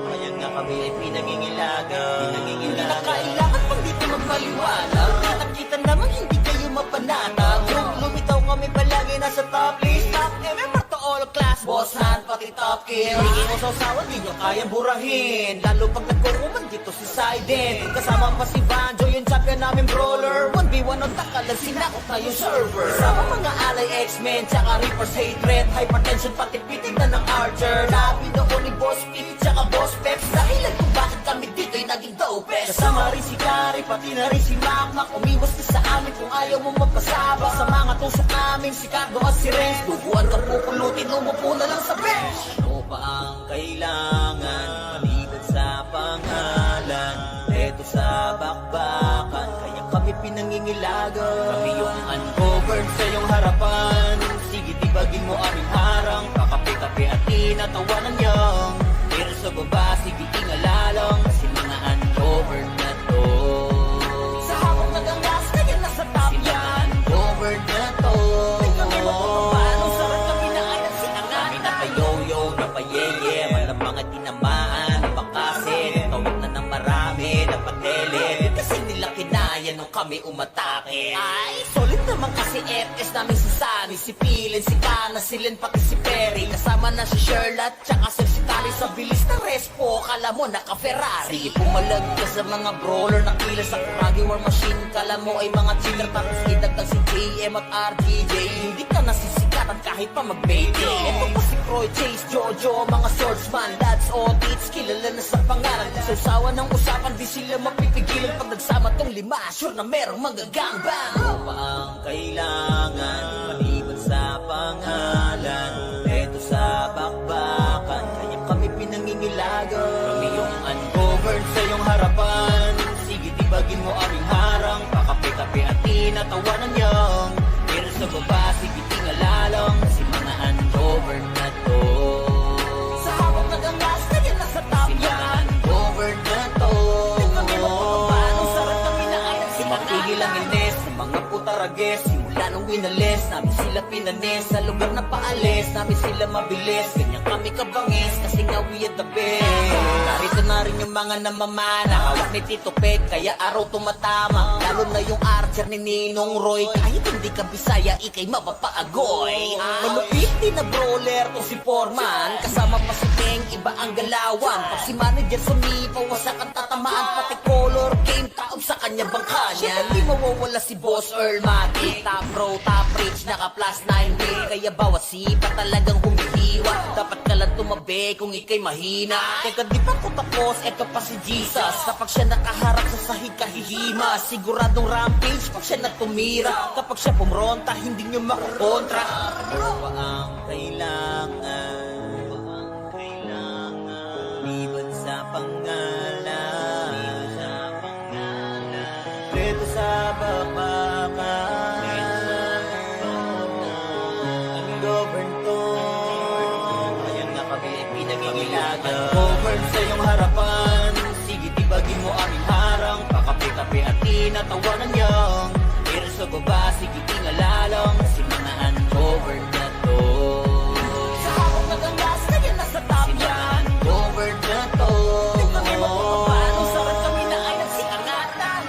kaya nga kami ay pinangingilagan. Hindi na kailangan pang dito magpaliwanag. Nakita naman hindi kayo mapanatag. Lumitaw kami palagi nasa top list. Top MM to all class, boss hand pati top kill. Hindi mo sausawan, di nyo kayang burahin. Lalo pag nagkuruman dito si Saiden. Kasama pa si Banjo, yung champion namin brawler. 1v1 on takalan, sinakot na yung server. Kasama mga alay X-Men, tsaka Reaper's hatred. Hypertension pati pitin na ng Archer. Labi noon ni Boss Pete, tsaka Boss Peps. Dahilan kung bakit kami dito'y naging dopest. Kasama rin si Kari, pati na rin si Makmak. Umiwas ka sa amin kung ayaw mo magpasaba. Sa mga tusok namin, si Cardo at si Renz. Duguan ka pupulutin, umupo na lang sa bench. Ano pa ang kailangan? Maliban sa pangalan, eto sa bakbakan. Kaya kami pinangingilagan. Kami yung uncovered sa iyong harapan. Sige, tibagin mo aming harang. Kakape-kape at tinatawanan niyang. Pero sa baba, sige ingalalang. Kasi mga uncovered na to. Sa hawak na gangas, kaya nasa top yan. Uncovered na to. May kami mapapapalo, sarap kami na ay nagsinangan. Kami napayoyo, napayeye, malang mga tinamaan, napakasin. Tawag na ng marami, napatele. Kasi nila kinaya nung kami umatake. Ay, solid naman kasi FS namin si Sunny, si Pilin, si Kana, si Len, pati si Perry. Kasama na si Sherlock, tsaka si Tari sa bilis na respo. Kala mo naka-Ferrari. Sige, pumalag ka sa mga brawler na kila sa Kuragi War Machine. Kala mo ay mga chiller, tapos idagdag si JM at RTJ. Hindi ka nasisikatan kahit pa mag-mayday. Ito pa si Croy, Chase, Jojo, mga swordsman, lads, audits, kilala na sa pangalan. Sa usawa ng usapan, di sila mapipigilan. Pag nagsama tong lima, sure na merong magagangbang. Ano pa ang kailangan? Maliban sa pangalan, eto sa bakbakan. Kaya kami pinangingilagan. Kami yung uncovered sa iyong harapan. Sige, tibagin mo aming harang. Kakape-kape at tinatawanan niyang. Pero sa baba, sige tingalalang. Kasi best. Simula nung winalis, namin sila pinanis. Sa lugar na paalis, namin sila mabilis. Ganyan kami kabangis, kasi nga we are the best. Narito na rin yung mga namamana, hawak ni Tito Peg, kaya araw tumatama. Lalo na yung archer ni Ninong Roy. Kahit hindi ka Bisaya, ikay mapapaagoy. Malupit din na brawler to si Foreman, kasama pa si Teng, iba ang galawan. Pag si manager sumipaw, wasak ang tatamaan. Pati color game, taob sa kanya bangkanya. Di mawawala si Boss Earl Mati. Top bro, top rich, naka plus 9 day. Kaya bawat sipa talagang humihiwa. Dapat ka lang tumabi kung ikay mahina. Teka di pa ko tapos, eto pa si Jesus. Kapag siya nakaharap sa sahig kahihima, siguradong rampage pag siya natumira. Kapag siya pumronta, hindi nyo makakontra. Dalawa ang kailangan, liban sa pangalan, preto sa bakbakan, ang govern to. Ngayon nga kami ay pinag-iilagan. Govern sa iyong harapan, sige tibagin mo aming harang. Pakapi-kapi at tinatawanan niyang pero sa baba, sige tingalalang si mga uncovered na to. Sa habang nagangas, kaya nasa top yan. Uncovered na to. Di kami magpapaano, sarap kami na ay nagsikangatan.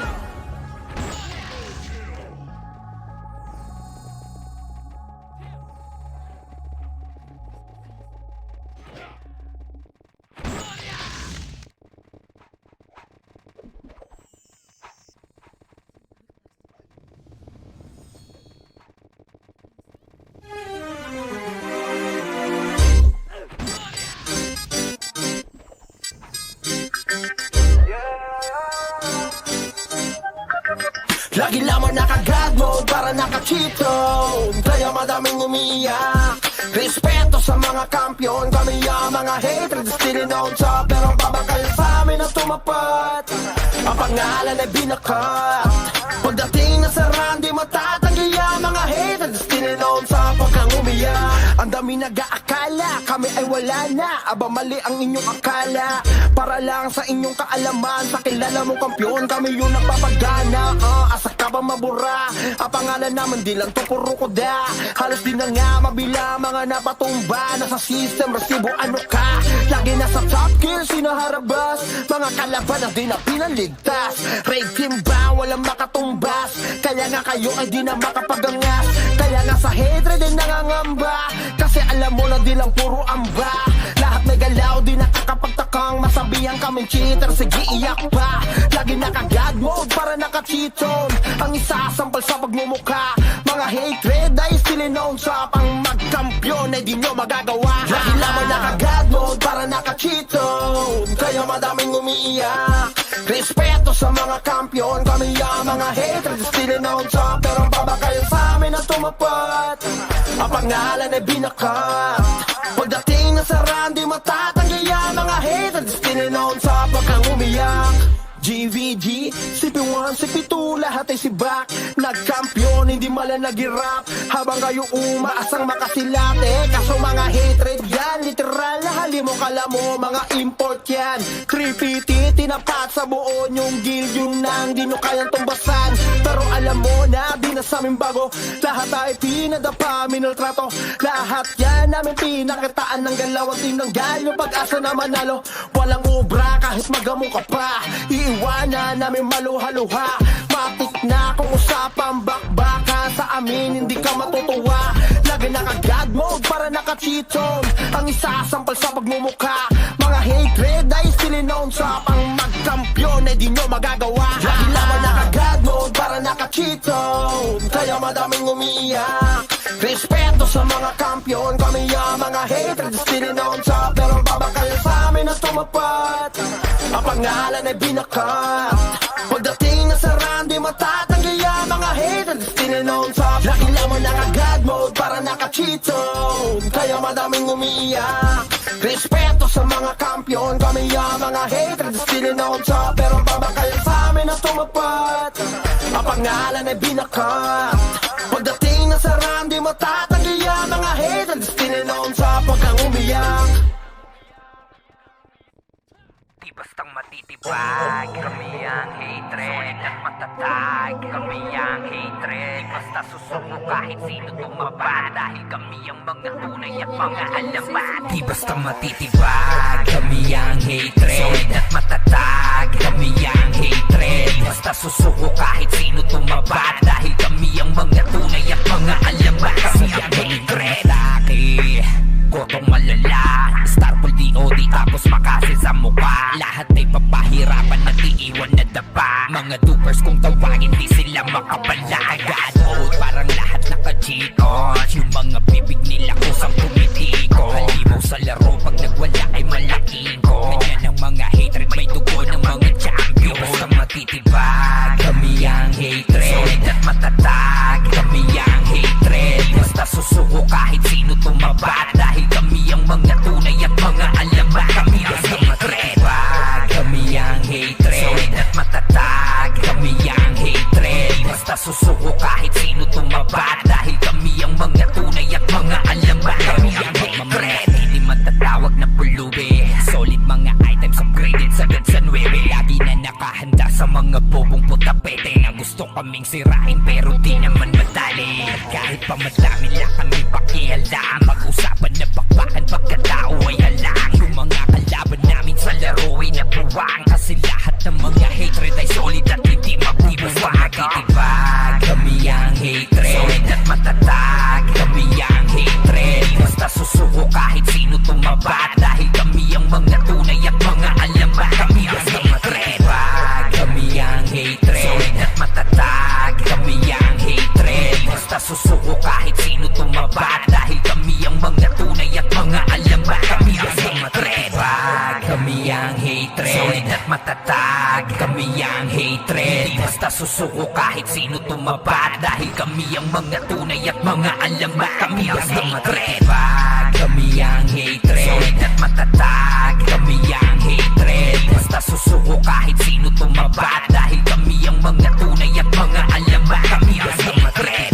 Lagi lamang naka-God mode para naka-cheat zone. Kaya madaming umiiyak. Respeto sa mga kampiyon, kami ang mga hatred, still on top. Pero babakal sa amin na tumapat, ang pangalan ay binakat. Pagdating na sa run, di matatanggi ang mga hatred, still on top. Pag kang umiyak, ang dami nag-aakala kami ay wala na. Aba mali ang inyong akala, para lang sa inyong kaalaman. Sa kilala mong kampiyon, kami yung nagpapagana. Asa ka ba mabura? Ang pangalan naman di lang to puro kuda. Halos di na nga mabila mga napatumba. Nasa system, resibo ano ka? Lagi nasa top gear, sinaharabas. Mga kalaban na di na pinaligtas. Raid team ba? Walang makatumbas. Kaya nga kayo ay di na makapagangas. Kaya nga sa hatred din nangangamba. Kasi alam mo na di lang puro amba. Lahat may galaw, di nakakapagtakang masabihan kaming cheater, sige iyak pa. Lagi naka-God mode para naka-cheat zone. Ang isasampal sa pagmumukha, mga hatred ay still known sa pang magkampiyon ay di nyo magagawa. Lagi lamang naka-God mode para naka-cheat zone. Kaya madaming umiiyak. Respeto sa mga kampiyon, kami ang mga hatred still known sa. Pero babakal sa amin na tumapat, ang pangalan ay binakat. Pagdating na sa run, di matatanggi ang mga hatred still known sa. Pag kang umiyak, GVG, CP1, CP2, lahat ay sibak. Nagkampiyon, hindi mala nag-rap. Habang kayo umaasang makasilate. Kaso mga hatred yan, literal na halimo kala mo, mga import yan. 3PT, tinapat sa buo yung guild, yun nang di nyo kayang tumbasan. Pero alam mo na, di na sa amin bago. Lahat ay pinadapa, minaltrato. Lahat yan namin pinakitaan ng galaw at tinanggal yung pag-asa na manalo. Walang ubra kahit magamo ka pa. Iwanan namin maluha-luha. Matik na kung usapang bakbaka. Sa amin hindi ka matutuwa. Lagi naka-God mode para naka-cheat zone. Ang isasampal sa pagmumukha, mga hatred ay still known sa pang magkampiyon ay di nyo magagawa. Lagi lamang naka-God mode para naka-cheat zone. Kaya madaming umiiyak. Respeto sa mga kampiyon, kami ang mga hatred still known sa. Pero babakal sa amin na tumapat, ang pangalan ay binakat. Pagdating na sa run, di matatanggi ang mga hatred still known sa. Lagi lamang naka-God mode para naka-cheat zone. Kaya madaming umiiyak. Respeto sa mga kampiyon, kami ang mga hatred still known sa. Pero babakal sa amin na tumapat, ang pangalan ay binakat. Pagdating na sa run, di matatanggi ang mga hatred still known sa. Pag kang umiyak, Di basta bastang matitibag. Kami ang hatred, solid at matatag. Kami ang hatred, basta susuko kahit sino tumaba. Dahil kami ang mga tunay at mga alamat. Di basta matitibag. Kami ang hatred, solid at matatag. Kami ang hatred, basta susuko kahit sino tumaba. Dahil kami ang mga tunay at mga alamat. Kami ang hatred. Gotong malala, Starfall DOD tapos makasin sa mukha. Lahat ay papahirapan at iiwan na dapa. Mga dupers kung tawagin di sila makapalag. Oh, parang lahat naka-cheat on. Yung mga bibig nila kusang tumitiko. Halimaw sa laro pag nagwala ay malaking ko. Ganyan ang mga hatred, may dugo ng mga champion. Basta matitibag, kami ang hatred, solid at matatag. Kami ang hatred, basta susuko kahit sino tumabat. Dahil kami ang mga tunay at mga alamat. Kami ang hatred, kami ang hatred, solid at matatag. Kami ang hatred, basta susuko kahit sino tumabat. Dahil kami ang mga tunay at mga alamat. Kami ang hatred, hindi matatawag na pulubi. Solid mga items upgraded sagad sa 9. Lagi na nakahanda sa mga bobong putapete na gusto kaming sirain pero di naman madali. Kahit pa madami lang kami pakialam. Mag-usapan na bakbakan pagkatao ay halang. Yung mga kalaban namin sa laro ay nabuwang. Kasi lahat ng mga hatred ay solid at hindi magbubuwang. Matitibag, kami ang hatred, solid at matatag. Kami ang hatred, basta susuko kahit sino tumabat. Dahil kami ang mga tunay at mga alamat. Kami ang hatred, kami ang hatred, solid at matatag. Kami ang hatred, basta susuko kahit sino tumabat. Dahil kami ang mga tunay at mga alamat. Kami ang hatred, kami ang hatred, solid at matatag. Kami ang hatred, basta susuko kahit sino tumabat. Dahil kami ang mga tunay at mga alamat. Kami ang hatred, kami ang hatred, solid at matatag. Kami ang hatred, basta susuko kahit sino tumabat. Dahil kami ang mga tunay at mga alamat. Kami ang hatred,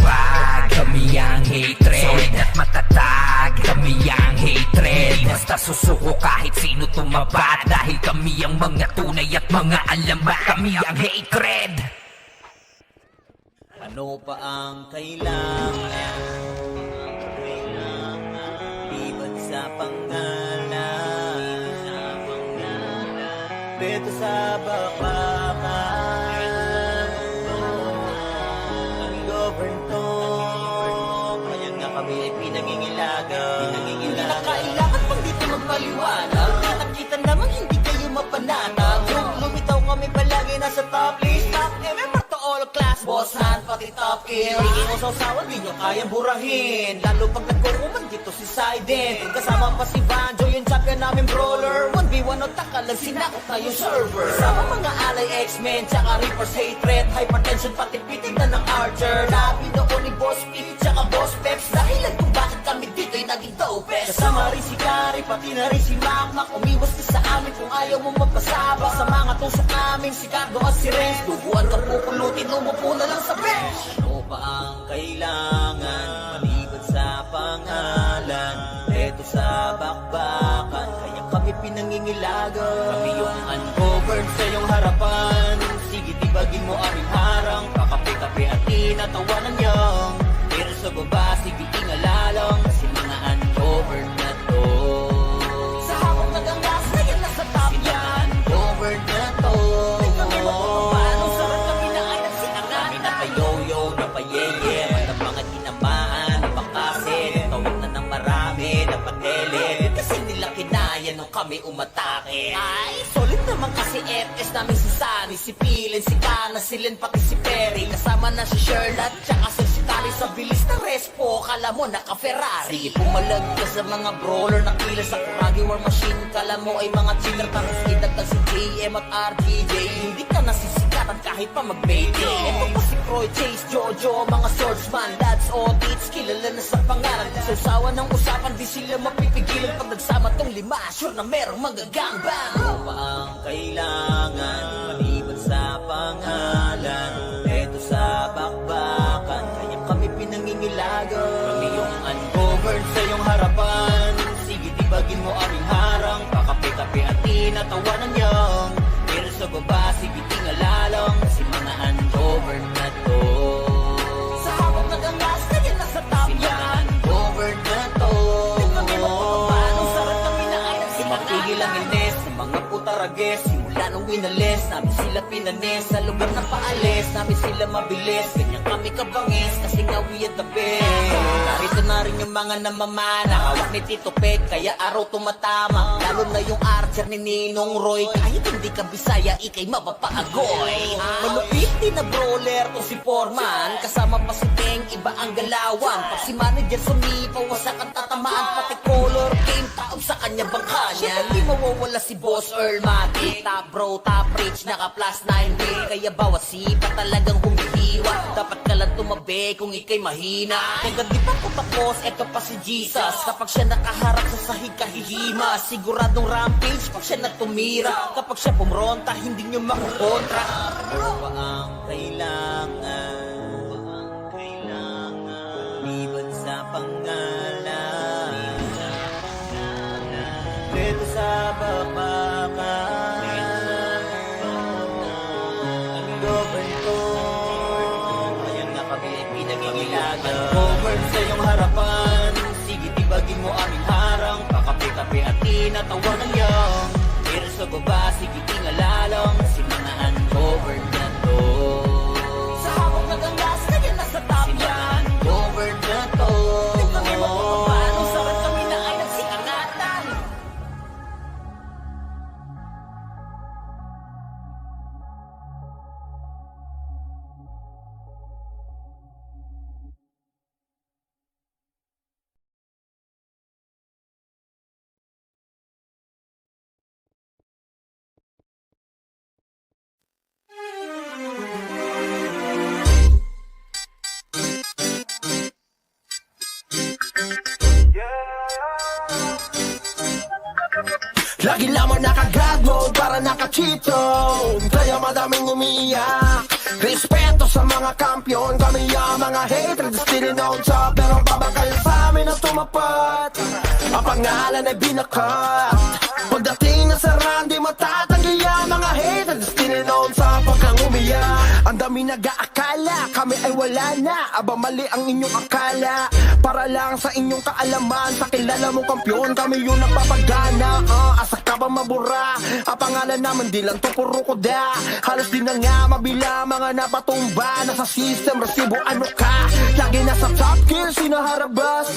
kami ang hatred, solid at matatag. Kami ang hatred, basta susuko kahit sino tumabat. Dahil kami ang mga tunay at mga alamat. Kami ang hatred. Ano pa ang kailangan? Liban sa pangalan, dito sa bakbakan. Ang govern to, kaya nga kami ay pinangingilagan. Hindi na kailangan pang dito magpaliwanag. Nakita naman hindi kayo mapanatag. Lumitaw kami palagi nasa top list. Top remember to all class, boss hand pati top kill. Hindi mo sausawan, di nyo kayang burahin. Lalo pag nagkuruman dito si Saiden. Kasama pa si Banjo, yung champion namin brawler. 1v1 o takalag, sinakot na yung server. Kasama mga alay X-Men, tsaka Reaper's hatred. Hypertension pati pitig na ng Archer. Labi noon ni Boss Pete, tsaka Boss Peps. Dahilan kung bakit kami dito'y naging dopest. Kasama rin si Kari, pati na rin si Makmak. Umiwas ka sa amin kung ayaw mo magpasabak. Sa mga tusok namin, si Cardo at si Renz. Tubuan ka pupulutin, umupo na lang sa bench. Ano pa ang kailangan? Maliban sa pangalan, eto sa bakbakan. Kaya kami pinangingilagan. Kami yung ungoverned sa iyong harapan. Sige tibagin mo aming harang. Kakape-kape at tinatawanan niyang. Pero sa baba, sige ingalalang. Kasi mga ungoverned na to. Sa hawak na gangas na yan nasa top yan. Ungoverned na to. May kami magpapapano. Sarap kami na ay nagsinangan. Kami napayoyo, napayeye. At mga tinamaan, napakasin. Tawag na ng marami, napadele. Kasi nila kinaya nung kami umatake. Ay, solid naman kasi FS namin si Sunny, si Pilin, si Kana, si Len, pati si Perry. Kasama na si Sherlock, tsaka si Tali sa bilis na respo. Kala mo naka-Ferrari. Sige pumalag ka sa mga brawler na kila sa Kuragi War Machine. Kala mo ay mga cheater. Tapos idagdag si JM at RTJ. Hindi ka nasisikatan kahit pa mag-baby. Ito pa si Croy, Chase, Jojo, mga swordsman, lads, audits. Kilala na sa pangalan. Sa usawa ng usapan, di sila mapipigilan. Pag nagsama tong lima, sure na merong magagangbang. Ano pa ang kailangan? Maliban sa pangalan, eto sa bakbakan. Kaya kami pinangingilagan. Kami yung ungoverned sa iyong harapan. Sige tibagin mo aming harang. Kakape-kape at tinatawanan niyang. Mula nung winalis, namin sila pinanis. Sa lugar na paalis, namin sila mabilis. Ganyan kami kabangis, kasi nga we are the best. Narito na rin yung mga namamana, hawak ni Tito Peg, kaya araw tumatama. Lalo na yung archer ni Ninong Roy, kahit hindi ka Bisaya, ikay mapapaagoy. Malupit din na brawler to si Foreman, kasama pa si Teng, iba ang galawan. Pag si manager sumipaw, wasak ang tatamaan. Pati color game, taob sa kanya bangka niya. Di mawawala si Boss Earl Matic. Top bro, top rich, naka plus 9 day. Kaya bawat sipa talagang humihiwa. Dapat ka lang tumabi kung ikay mahina. Kaya di pa ko tapos, eto pa si Jesus. Kapag siya nakaharap sa sahig kahihima, siguradong rampage pag siya nagtumira. Kapag siya pumronta, hindi nyo makukontra. Ano ba ang kailangan? Liban sa pangalan, dito sa babakan. Ang govern ko, ngayon na kami ay pinag-iilagan. Govern sa iyong harapan, sige tibagin mo aming harang. Pakape-kape at tinatawanan yang pero sa baba, sige tingalalang si mga ungoverned na to. Sa habang nagangas, kanya nasa top yan. Ungoverned na to. Di kami magpapapano, sarat kami na ay nagsikangatan. Lagi lamang naka-God mode para naka-cheat zone. Kaya madaming umiiyak. Respeto sa mga kampiyon, kami ang mga hatred still known top. Pero babakal sa amin na tumapat, ang pangalan ay binakat. Pagdating na sa run, di matatanggi ang mga hatred still known sa pagkang umiyak. Ang dami nag-aakala, kami ay wala na. Aba mali ang inyong akala, para lang sa inyong kaalaman. Sa kilala mong kampiyon, kami yung napapagana. Asa ka ba mabura? Ang pangalan naman di lang to puro koda. Halos di na nga mabila mga napatumba. Nasa system, resibo ano ka? Lagi nasa top kill, sinaharabas.